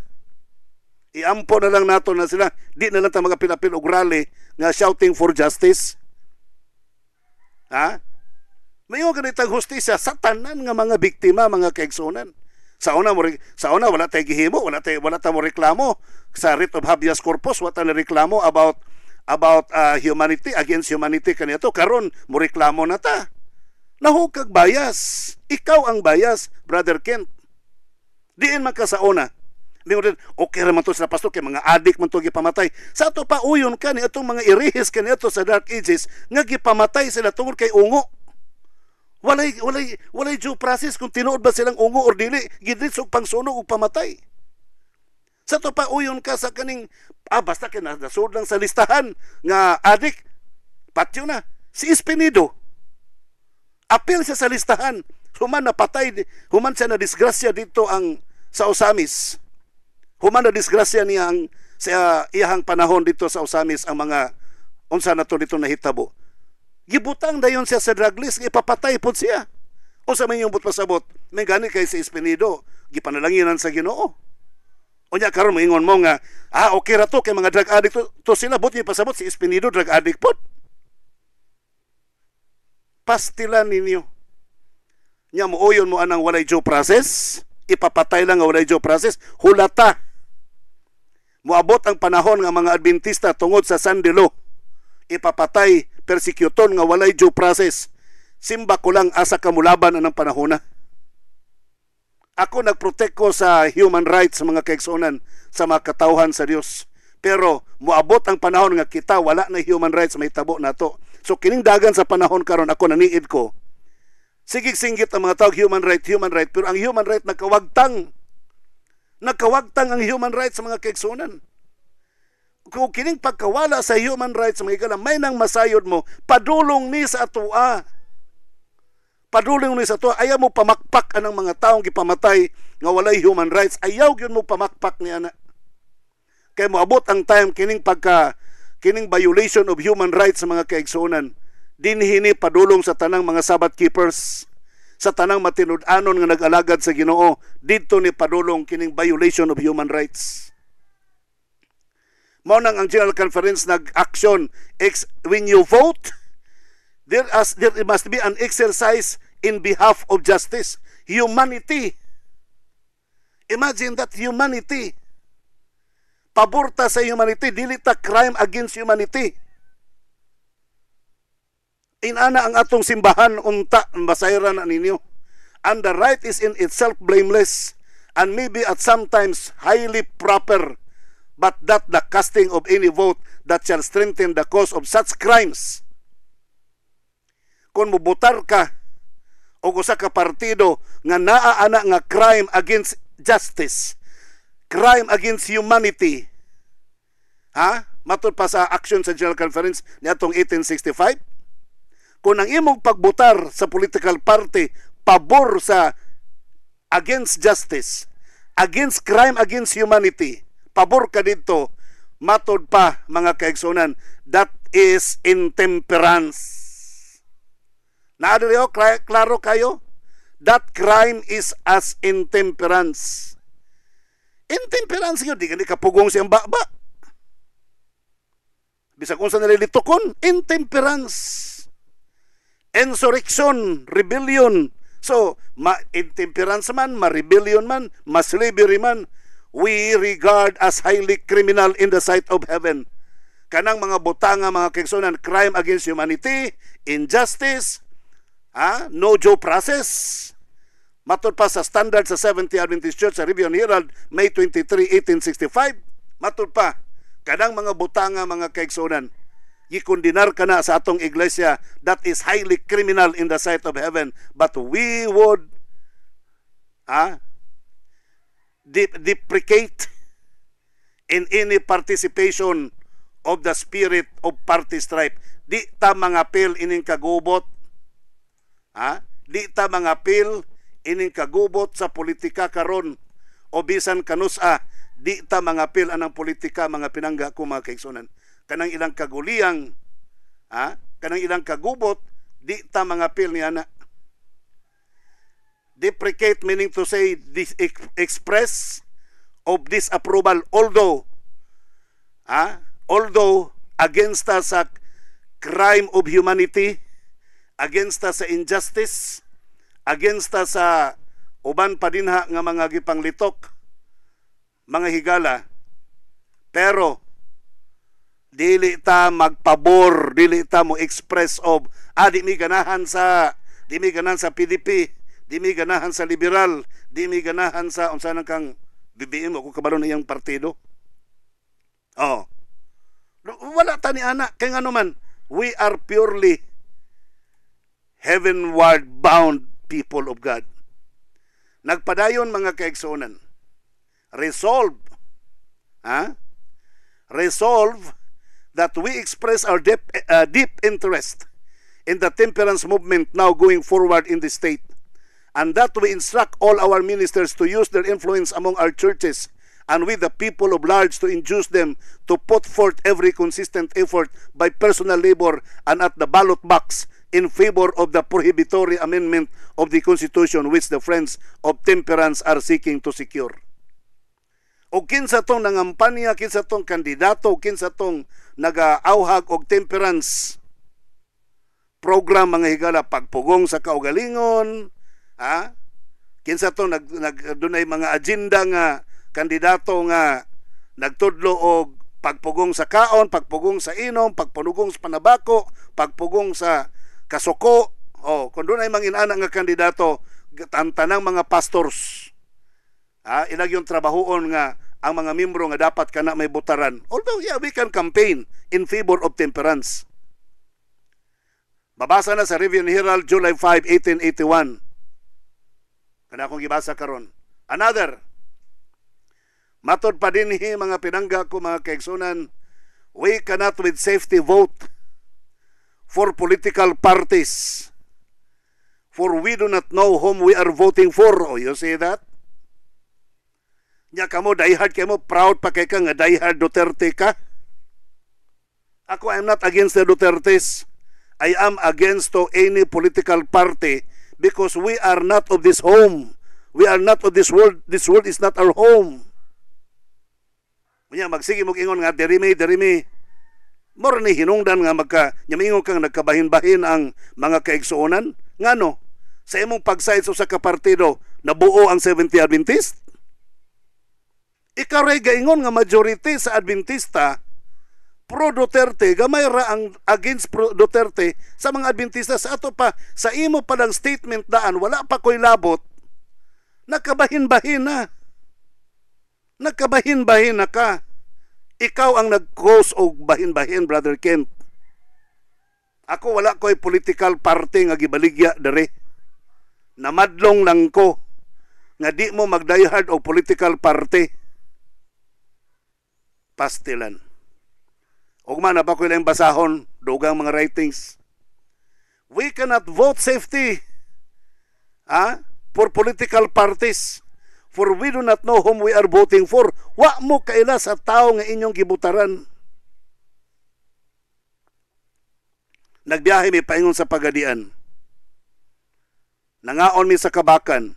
Iampo na lang nato na sila, di na lang ta mga pilapil og rally nga shouting for justice. Mayo ganitang hustisya sa tanan nga mga biktima, mga kaigsunan. Sa una wala tay gihimo, wala ta mo reklamo. sa writ of habeas corpus wata na reklamo about humanity, against humanity kaniya to. Karon mo reklamo na ta. Nahukag bias. Ikaw ang bias, Brother Kent. Diin man ka sa una. Okay raman to sa pastor kay mga adik man to gipamatay. Sa ato pa uyon ka ni atong mga irihis kaniya to sa Dark Ages nga gipamatay sila tungod kay ungo. Walay due process kung tinuod ba silang ungo or dili. Gidlit og pangsunog ug pamatay. Sa to pa uyon ka sa kaning basta kay nasud lang sa listahan nga adik patyo na si Espinido. Apil siya sa listahan. Human napatay, human siya na disgrasya dito ang sa Osamis. Human na disgrasya niya ang sa iyahang panahon dito sa Osamis ang mga unsa na to dito nahitabo. Gibutang dayon siya sa drug list, ipapatay pod siya. Unsa man yung pasabot? May gani kay si Espinido, gipanalanginan sa Ginoo. Unya karon moingon mo nga, okay ra to kay mga drug addict to sila bot ni pasabot si Espinido drug addict pod. Pastilan ninyo. Nya muuyon mo anang walay due process, ipapatay lang nga walay due process, hulata. Moabot ang panahon nga mga Adventista tungod sa sandilo, ipapatay, persekuton nga walay due process. Simba ko lang asa kamulaban anang panahona. Ako nagprotect ko sa human rights sa mga kaigsunan, sa mga katawhan sa Dios. Pero moabot ang panahon nga kita wala na human rights may tabo nato. So kining dagan sa panahon karon ako naniid ko. Sigig singgit ang mga tawag human right, pero ang human right nagkawagtang ang human rights sa mga kaigsunan. Kung kining pagkawala sa human rights sa mga may nang masayod mo, padulong ni sa atua. Padulong ni sa atua, ayaw mo pamakpak anang mga taong gipamatay nga walay human rights. Ayaw gyud mo pamakpak niya na. Kay moabot ang time kining violation of human rights sa mga kaigsunan. Dinhini padulong sa tanang mga Sabbath keepers, sa tanang matinud-anon nga nag-alagad sa Ginoo, dito ni padulong kining violation of human rights. Mao nang ang General Conference nag-action when you vote, there must be an exercise in behalf of justice, humanity. Imagine that, humanity. Paborta sa humanity, dili ta crime against humanity. Inana ang atong simbahan unta basayran na ninyo. And the right is in itself blameless and maybe at sometimes highly proper, but that the casting of any vote that shall strengthen the cause of such crimes. Kung mubutar ka o usa ka partido nga naaana nga crime against justice, crime against humanity, matud pa sa action sa General Conference niadtong 1865, kung ang imong pagbutar sa political party pabor sa against justice, against crime against humanity, pabor ka dito, matod pa mga kaigsunan, that is intemperance. Naadyo, klaro kayo? That crime is as intemperance. Intemperance yun, di ka pugong siyang baba. Bisa kung sa nalilitukon, intemperance. Insurrection, rebellion. So, ma-intemperance man, ma-rebellion man, ma-slavery man, we regard as highly criminal in the sight of heaven. Kanang mga butanga, mga kaigsunan, crime against humanity, injustice, no due process. Matod pa sa standard sa Seventh-day Adventist Church sa Review and Herald, May 23, 1865, matod pa, kanang mga butanga, mga kaigsunan, gikondinar ka na sa atong iglesia, that is highly criminal in the sight of heaven. But we would deprecate in any participation of the spirit of party strife. Di ta mga pil ining kagubot, di ta mga pil ining kagubot sa politika karon o bisan kanusa, di ta mga pil anang politika mga pinangga ko mga kaigsunan. Kanang ilang kaguliyang, kanang ilang kagubot, di ta mga pil niya na. Deprecate meaning to say, express of disapproval, although against us sa crime of humanity, against us sa injustice, against us sa uban pa dinha nga mga gipanglitok, mga higala, Pero dili ta magpabor, dili ta mo express of di mi ganahan sa PDP, di mi ganahan sa liberal, di mi ganahan sa unsa nang kang BBM o kung kabalo na iyang partido. Oh. Wala ta ni ana kay ngano man, we are purely heavenward bound people of God. Nagpadayon mga kaigsuonan. Resolve that we express our deep interest in the temperance movement now going forward in the state, and that we instruct all our ministers to use their influence among our churches and with the people of large to induce them to put forth every consistent effort by personal labor and at the ballot box in favor of the prohibitory amendment of the Constitution which the Friends of Temperance are seeking to secure. O kinsa tong nangampanya, kinsa tong kandidato, kinsa tong nagaauhag og temperance program mga higala, pagpugong sa kaugalingon, kinsa tong dunay mga agenda nga kandidato nga nagtudlo og pagpugong sa kaon, pagpugong sa inom, pagpugong sa panabako, pagpugong sa kasuko, kung dunay manginana nga kandidato, tantanang mga pastors, ilag yung trabahoon nga ang mga membro nga dapat kana may botaran. Although, we can campaign in favor of temperance. Babasa na sa Review and Herald, July 5, 1881. Kana akong gibasa karon. Another, matod pa din mga pinangga ko mga kaigsunan, we cannot with safety vote for political parties, for we do not know whom we are voting for. Oh, you see that? Nya kamo diehard kamo, proud pa kay ka nga diehard Duterte ka. Ako, I'm not against the Dutertes. I am against to any political party because we are not of this home. We are not of this world. This world is not our home. Nya magsige mo ingon nga derimi. Moro ni hinungdan nga nyamingon kang nagkabahin-bahin ang mga kaigsuonan. Ngano? Sa imong pagside sa ka partido, nabuo ang 70 Adventist? Ikaw ray gaingon nga majority sa Adventista pro Duterte, gamay ra ang against pro Duterte sa mga Adventista. Sa ato pa, sa imo palang statement daan, wala pa ko'y labot, nakabahin-bahin na ka. Ikaw ang nag-cause og bahin-bahin, Brother Kent. Ako wala ko'y political party nga gibaligya dere. Namadlong lang ko nga di mo magdayhard og political party. Pastilan. Og man na ba ko ilang basahon, dugang mga writings. We cannot vote safety for political parties, for we do not know whom we are voting for. Wa mo kaila sa tao nga inyong gibutaran. Nagbiyahe mi paingon sa Pagadian. Nangaon mi sa Kabakan.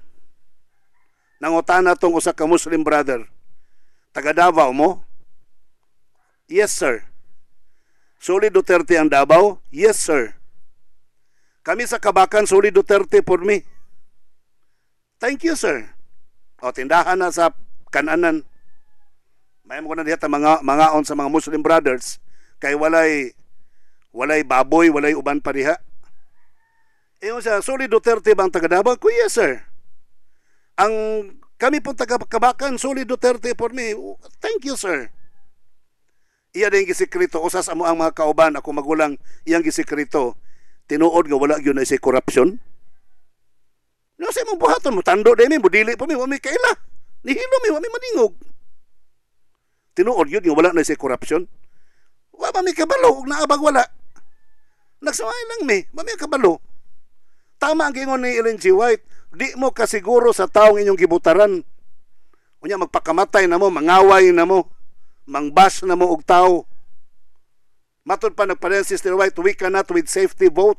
Nangutana tong usa ka Muslim brother. Taga Davao mo? Yes, sir. Suli Duterte ang Davao? Yes, sir. Kami sa Kabakan, Suli Duterte for me. Thank you, sir. O, tindahan na sa kananan. May mo ko na dihat mga on sa mga Muslim brothers kay walay baboy, walay uban pa diha. Ewan sa Suli Duterte bang taga Davao? Ko, yes, sir. Ang kami pong taga Kabakan, Suli Duterte for me. Thank you, sir. Iya din gisekreto, usas amo ang mga kauban, ako magulang iyang gisekreto, tinuod nga wala yun na si corruption. No, sa imong buhaton mo, tando din mi, budili pa mi, wami kaila. Nihilo mi, wami maningog. Tinuod yun nga wala na si corruption. Wami kabalo, ug naabag wala. Nagsamay lang mi, wami kabalo. Tama ang gingon ni Ellen G. White, di mo kasiguro sa taong inyong gibutaran. Unya magpakamatay na mo, mangaway na mo, mangbas na mo og tao. Matod pa nagpadayon si Sister White, we cannot with safety vote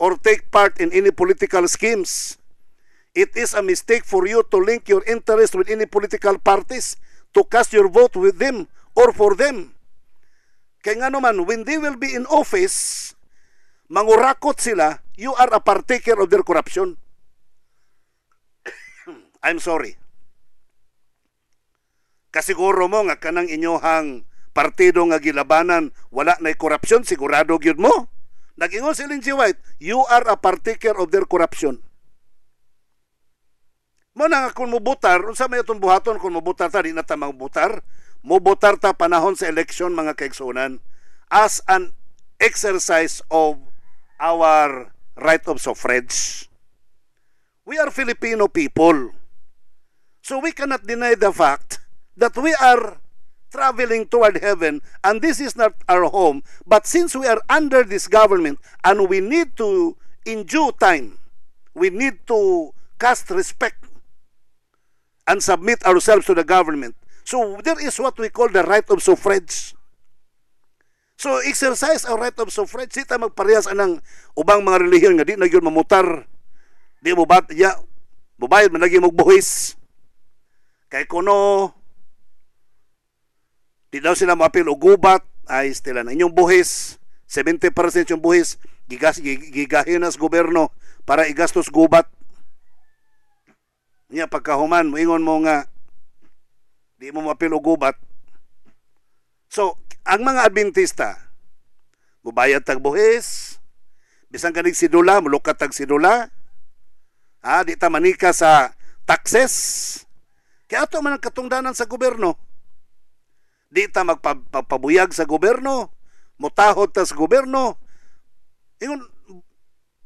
or take part in any political schemes. It is a mistake for you to link your interest with any political parties, to cast your vote with them or for them. Kaya nga naman, when they will be in office, mangurakot sila, you are a partaker of their corruption. I'm sorry. Kasiguro mo nga kanang inyohang partido nga gilabanan wala na korupsyon, sigurado gyud mo. Nag-ingon si Ellen G. White, you are a partaker of their corruption. Mo na nga kung mubutar, unsa may itong buhaton kung mubutar ta, di na ta magbutar. Mubutar ta panahon sa eleksyon mga kaigsunan as an exercise of our right of suffrage. We are Filipino people. So we cannot deny the fact that we are traveling toward heaven and this is not our home. But since we are under this government and we need to, in due time, we need to cast respect and submit ourselves to the government. So there is what we call the right of suffrage. So exercise our right of suffrage. Sita magparehas anang ubang mga relihiyon nga di na yun mamutar. Di mo ba, ya, bubayad man lagi magbuhis. Kay kuno di daw sila mapil o gubat, ay stila na inyong buhis, 70% yung buhis, gigahinas gobyerno para igastos gubat. Niya pagkahuman, moingon mo nga, di mo mapil o gubat. So, ang mga Adventista, mubayad tag buhis, bisang kanig sidula, mulukat tag sidula, di ta manika sa taxes, kaya ato man ang katungdanan sa gobyerno. Di ta magpabuyag sa gobyerno, mutahod ta sa gobyerno. Ingon,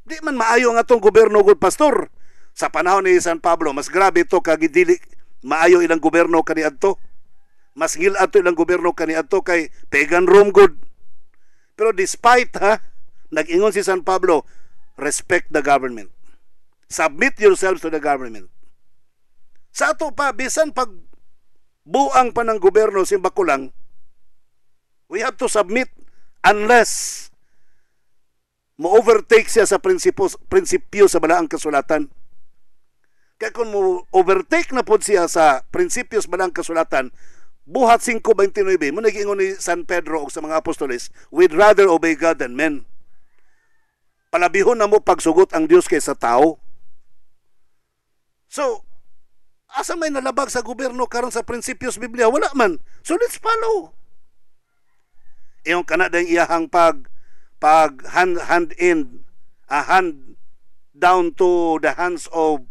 di man maayo nga itong gobyerno, good pastor. Sa panahon ni San Pablo, mas grabe ito kagidili, maayo ilang gobyerno kaniadto. Mas ngil-ato ilang gobyerno kaniadto kay pagan Rome good. Pero despite nag-ingon si San Pablo, respect the government. Submit yourselves to the government. Sa ato pa, bisan pag buang pa ng gobyerno simba ko lang, we have to submit unless mo-overtake siya sa prinsipyo sa balaang kasulatan. Kaya kung mo-overtake na po siya sa prinsipyo sa balaang kasulatan, buhat 5:29, mo nag-ingon ni San Pedro o sa mga apostoles, we'd rather obey God than men. Palabihon na mo pagsugot ang Diyos kaysa tao. So, asa may nalabag sa gobyerno karon sa prinsipyos Biblia? Wala man. So let's follow. Iyong kana dang iyahang pag hand down to the hands of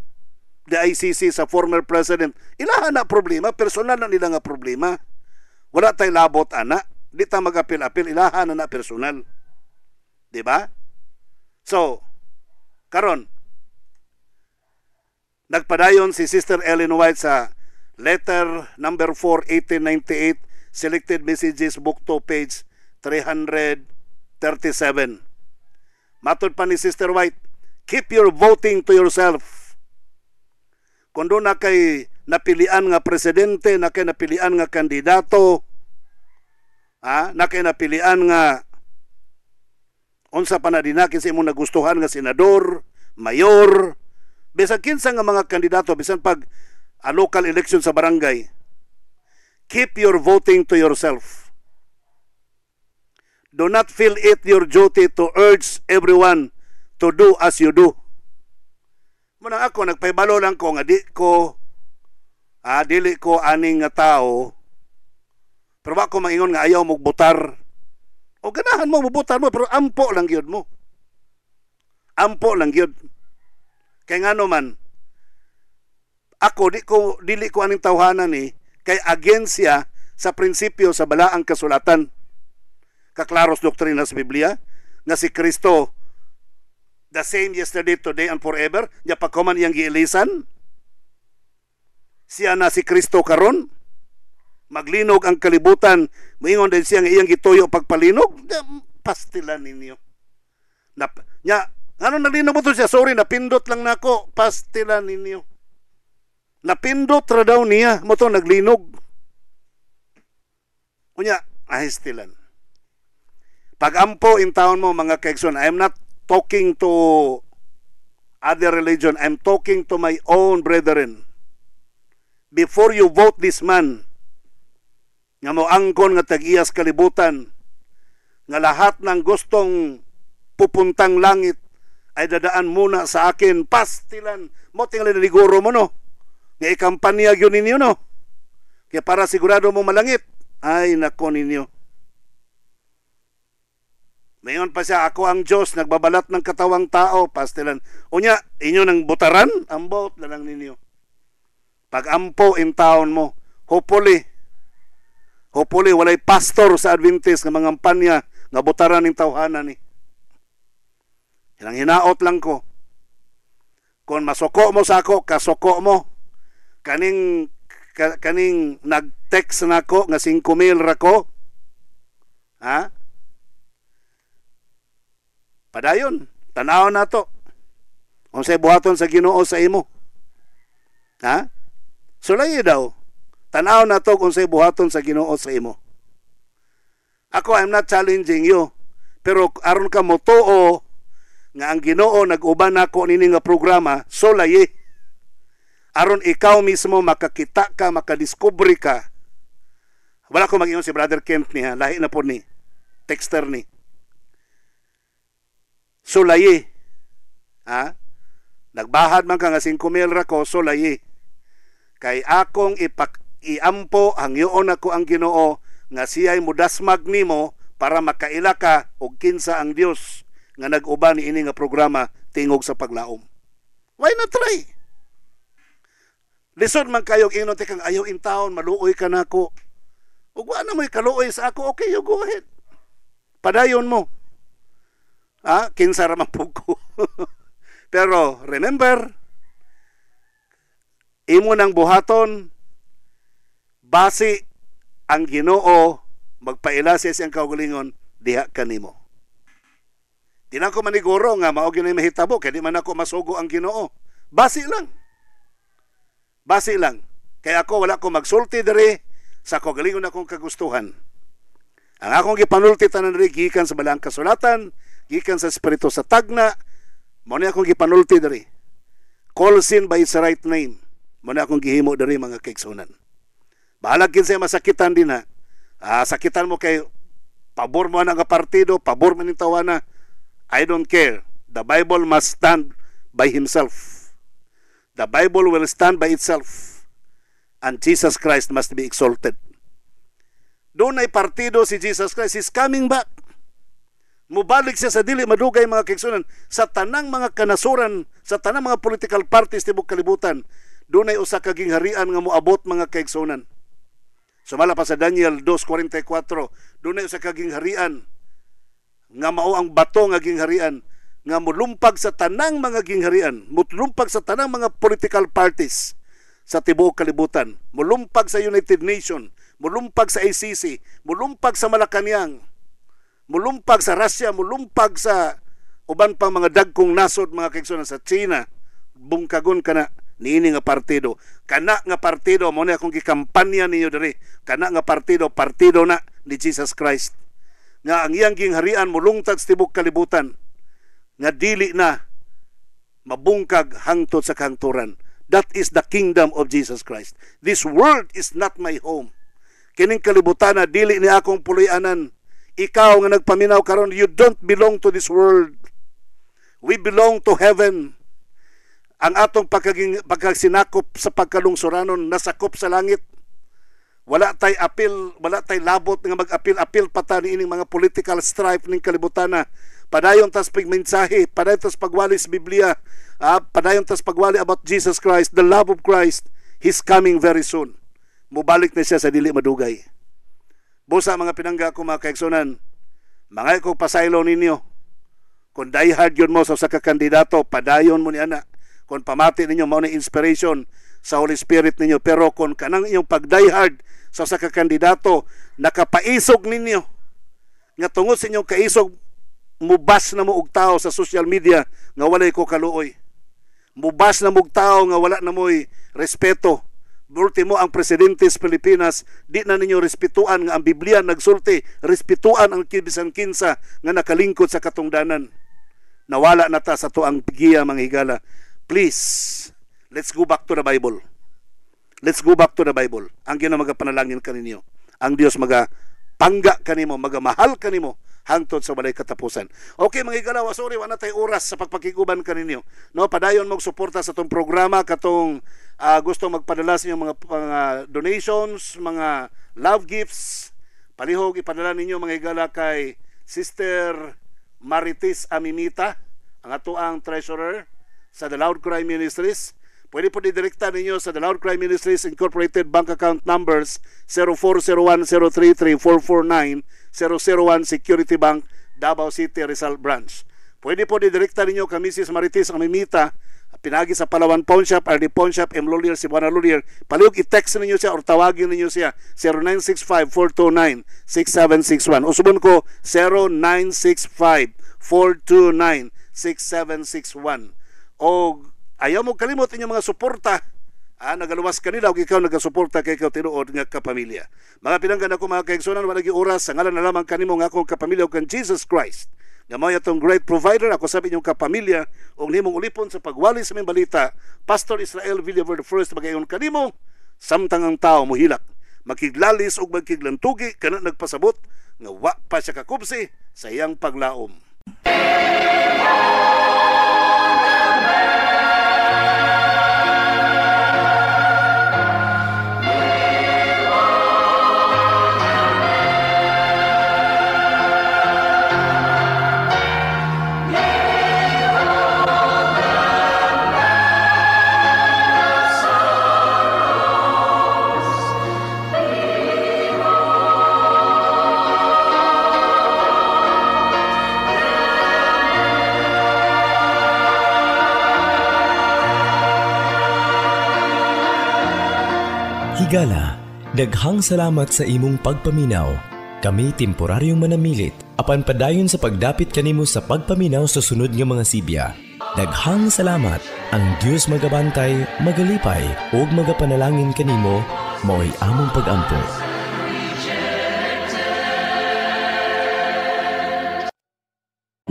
the ICC sa former president. Ilaha na problema, personal na nila nga problema. Wala tay labot ana, di ta mag-apil-apil, ilaha na personal. Di ba? So, karon nagpadayon si Sister Ellen White sa letter number 4, 1898, Selected Messages, Book 2, page 337. Matod pa ni Sister White, keep your voting to yourself. Kung doon na kay napilian nga presidente, na kay napilian nga kandidato, na kay napilian nga unsa pa na dinakin sa imong nagustuhan nga senador, mayor, bisan kinsa nga mga kandidato, bisan pag local election sa barangay, keep your voting to yourself. Do not feel it your duty to urge everyone to do as you do. Muna ako, nagpaibalo lang ko nga dili ko aning nga tao, pero ako maingon nga ayaw mo butar. O ganahan mo, bubutar mo, pero ampo lang yun mo. Ampo lang yun. Kaya nga naman, ako, dili ko aning tawhanan kay agensya sa prinsipyo sa balaang kasulatan. Kaklaros doktrina sa Biblia, nga si Kristo, the same yesterday, today, and forever, niya pagkuman iyang giilisan, siya na si Kristo karon, maglinog ang kalibutan, moingon din siya nga iyang gituyo pagpalinog, pastilan ninyo. Ano nalinog mo to siya? Sorry, napindot lang nako. Pastilan ninyo. Napindot ra daw niya. Mo to naglinog. Kunya, ahistilan. Pag-ampo in town mo mga kaigsoon, I'm not talking to other religion. I'm talking to my own brethren. Before you vote this man, nga mo angkon nga tag-iyas kalibutan, nga lahat ng gustong pupuntang langit ay dadaan muna sa akin, pastilan mo, tingnan liguro mo, no? Nga ikampanya yun ninyo, no? Kaya para sigurado mo malangit, ay nako ninyo. Mayon pa siya, ako ang Diyos, nagbabalat ng katawang tao, pastilan. Unya, inyo nang butaran, ambot na lang ninyo. Pag ampo in taon mo, hopefully, walay pastor sa Adventist nga mga kampanya nga butaran ng tawhanan ni. Ilang hinaot lang ko. Kung masuko mo sa ako, kasuko mo. Kaning nag-text na ko nga 5,000 rako. Ha? Padayon, tanaw na to. Kung sa'y buhaton sa Ginoo sa imo. Ha? Sulay daw. Tanaw na to kung sa'y buhaton sa Ginoo sa imo. Ako, I'm not challenging you. Pero aron ka mo tuo nga ang Ginoo nag-uban nako nini nga programa, sulay. Aron ikaw mismo makakita ka, makadiscovery ka. Wala ko mag-ingon si Brother Kent niya, lahi na po ni. Texter ni. Sulayi. Ha? Nagbahad man ka nga 5,000 rako, sulayi. Kay akong iampo ang yoon ako ang Ginoo nga siya'y mudasmag nimo para makaila ka og kinsa ang Dios nga nag-uban ni ini nga programa tingog sa paglaom. Why not try? Lisod man kayo ingnon te kang ayaw in town, maluoy ka nako. Ug wa na mo'y kaluoy sa ako, okay, you go ahead. Padayon mo. Kinsa ra man pug ko. Pero remember, imo nang buhaton base ang Ginoo magpaila sa siyang kaugalingon diha kanimo. Di na ko maniguro nga mao gyud mahitabo kay di man ako masugo ang Ginoo. Base lang. Base lang. Kay ako wala ko magsulti diri sa kaugalingon akong kagustuhan. Ang akong gipanulti tanan diri gikan sa balang kasulatan, gikan sa espiritu sa tagna, mo ni akong gipanulti diri. Call sin by its right name. Mo ni akong gihimo diri mga kaigsunan. Bahalag kinsa masakitan din ha. Sakitan mo kay pabor mo na nga partido, pabor mo ning tawana. I don't care. The Bible must stand by himself. The Bible will stand by itself. And Jesus Christ must be exalted. Doon ay partido si Jesus Christ is coming back. Mubalik siya sa dili madugay mga kaigsunan sa tanang mga kanasuran, sa tanang mga political parties tibok kalibutan. Doon ay usa ka gingharian nga moabot mga kaigsunan. Sumala pa sa Daniel 2:44, doon ay usa ka gingharian nga mao ang bato nga gingharian nga mulumpag sa tanang mga gingharian, mulumpag sa tanang mga political parties sa tibuok kalibutan, mulumpag sa United Nations, mulumpag sa ICC, mulumpag sa Malacañang, mulumpag sa Russia, mulumpag sa uban pang mga dagkong nasod mga kaigsunan sa China. Bungkagon kana niini nga partido. Kana nga partido mo na akong gikampanya ninyo diri. Kana nga partido na ni Jesus Christ. Nga ang iyang gingharian mulungtag sa tibuok kalibutan. Nga dili na mabungkag hangtod sa kahangturan. That is the kingdom of Jesus Christ. This world is not my home. Kining kalibutan na dili ni akong puloy-anan. Ikaw nga nagpaminaw karon, you don't belong to this world. We belong to heaven. Ang atong pagkasinakop sa pagkalungsuranon nasakop sa langit. Wala tay apil, wala tay labot nga mag-apil-apil pata ni ining mga political strife ning kalibutana. Padayon tas pagmensahe, padayon tas pagwali sa Biblia, padayon tas pagwali about Jesus Christ, the love of Christ. He's coming very soon. Mubalik na siya sa dili madugay. Busa mga pinangga ko mga kaigsunan, mga ko pasaylo ninyo. Kung diehard yun mo sa ka kandidato, padayon mo ni ana. Kung pamati ninyo, mao na inspiration sa Holy Spirit ninyo. Pero kung kanang inyong pag-diehard sa ka kandidato, nakapaisog ninyo, nga tungod sa inyong kaisog, mubas na mo og tao sa social media nga walay ko kaluoy. Mubas na mo og tao nga wala na mo'y respeto. Ultimo ang presidente sa Pilipinas, di na ninyo respetuan nga ang Biblia nagsulti, respetuan ang bisan kinsa nga nakalingkod sa katungdanan. Nawala na ta sa tuang pigiya mga higala. Please, let's go back to the Bible. Let's go back to the Bible. Ang Ginoo magapanalangin kaninyo. Ang Dios magapangga kanimo, magamahal kanimo hangtod sa walay katapusan. Okay mga higala, sorry wala tay oras sa pagpakiguban kaninyo. No, padayon mo suporta sa tong programa katong gusto magpadala sa inyong mga donations, mga love gifts, palihog ipadala ninyo mga higala kay Sister Marites Amimita, ang atuang treasurer sa The Loud Cry Ministries. Pwede po didirekta ninyo sa The Loud Cry Ministries Incorporated bank account numbers 0401033449, 001 Security Bank, Davao City, Rizal Branch. Pwede po didirekta ninyo kay Mrs. Marites Amimita, pinagi sa Palawan Pawn Shop, RD Pawn Shop, M. Lolier, Cebuana Lolier. Palihog i-text ninyo siya or tawagin ninyo siya 0965-429-6761. Usubon ko 0965-429-6761. O ayaw mo kalimot inyong mga suporta. Nagaluwas kanila o ikaw nagasuporta kay ikaw tinuod nga kapamilya. Mga pinanggan ako mga kaigsunan, walagi oras sa ngalan na lamang kanimo nga akong kapamilya o kan Jesus Christ. Nga mo itong great provider, ako sabi niyong kapamilya o nimong ulipon sa pagwali sa mga balita, Pastor Israel Villaver I, magayon kanimo, samtang ang tao mohilak, makiglalis o magkiglantugi, kana nagpasabot, nga wa pa siya kakubsi sa iyang paglaom. Higala, daghang salamat sa imong pagpaminaw. Kami temporaryong manamilit, apan padayon sa pagdapit kanimo sa pagpaminaw sa sunod nga mga sibya. Daghang salamat. Ang Dios magabantay, magalipay, ug magapanalangin kanimo, mao'y among pag-ampo.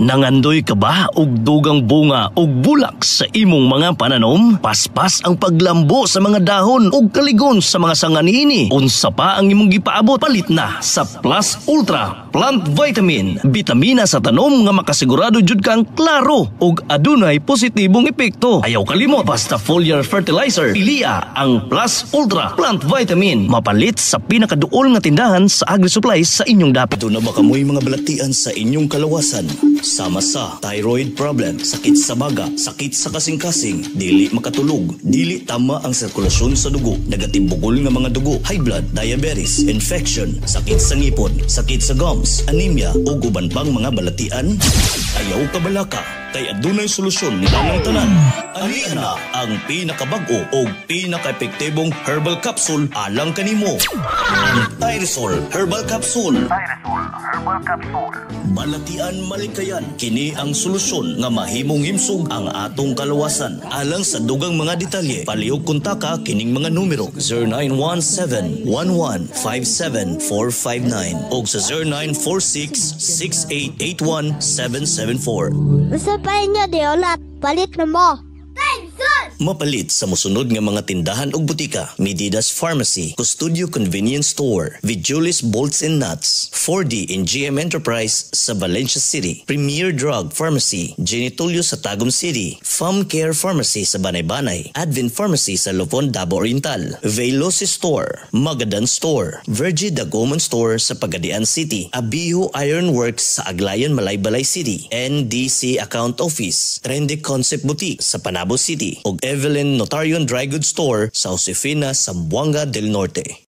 Nangandoy ka ba og dugang bunga og bulak sa imong mga pananom? Paspas ang paglambo sa mga dahon ug kaligon sa mga sanga niini. Unsa pa ang imong gipaabot? Palit na sa Plus Ultra Plant Vitamin. Bitamina sa tanom nga makasigurado jud kang klaro ug adunay positibong epekto. Ayaw kalimot, basta foliar fertilizer. Pilia ang Plus Ultra Plant Vitamin. Mapalit sa pinakaduol nga tindahan sa agri-supplies sa inyong dapit. Ito na ba kamoy mga balatian sa inyong kalawasan? Sama sa thyroid problem, sakit sa baga, sakit sa kasing-kasing, dili makatulog, dili tama ang sirkulasyon sa dugo, nagatibugol nga mga dugo, high blood, diabetes, infection, sakit sa ngipon, sakit sa gums, anemia o uban pang mga balatian? Ayaw ka balaka, kay adunay solusyon nila ng tanan. Ani na ang pinakabag-o o pinaka-epektibong herbal capsule alang kanimo. Ang Thyrisol Herbal Capsule. Balatian malikayan, kini ang solusyon nga mahimong himsog ang atong kalawasan. Alang sa dugang mga detalye, palihog kontaka kining mga numero 0917-1157-459 o sa 0946-6881-774. Usapain niya, Deolat. Palit na mo. Mapalit sa musunod nga mga tindahan ug butika: Medidas Pharmacy, Custodio Convenience Store, Vigilis Bolts and Nuts, 4D and GM Enterprise sa Valencia City, Premier Drug Pharmacy, Genitolio sa Tagum City, Farm Care Pharmacy sa Banay-Banay, Advent Pharmacy sa Lupon, Davao Oriental, Veloci Store, Magadan Store, Virgie Dagoman Store sa Pagadian City, Abiho Iron Works sa Aglayan, Malaybalay City, NDC Account Office, Trendy Concept Boutique sa Panabo City, ug Evelyn Notarion Dry Goods Store sa Josefina, Zamboanga del Norte.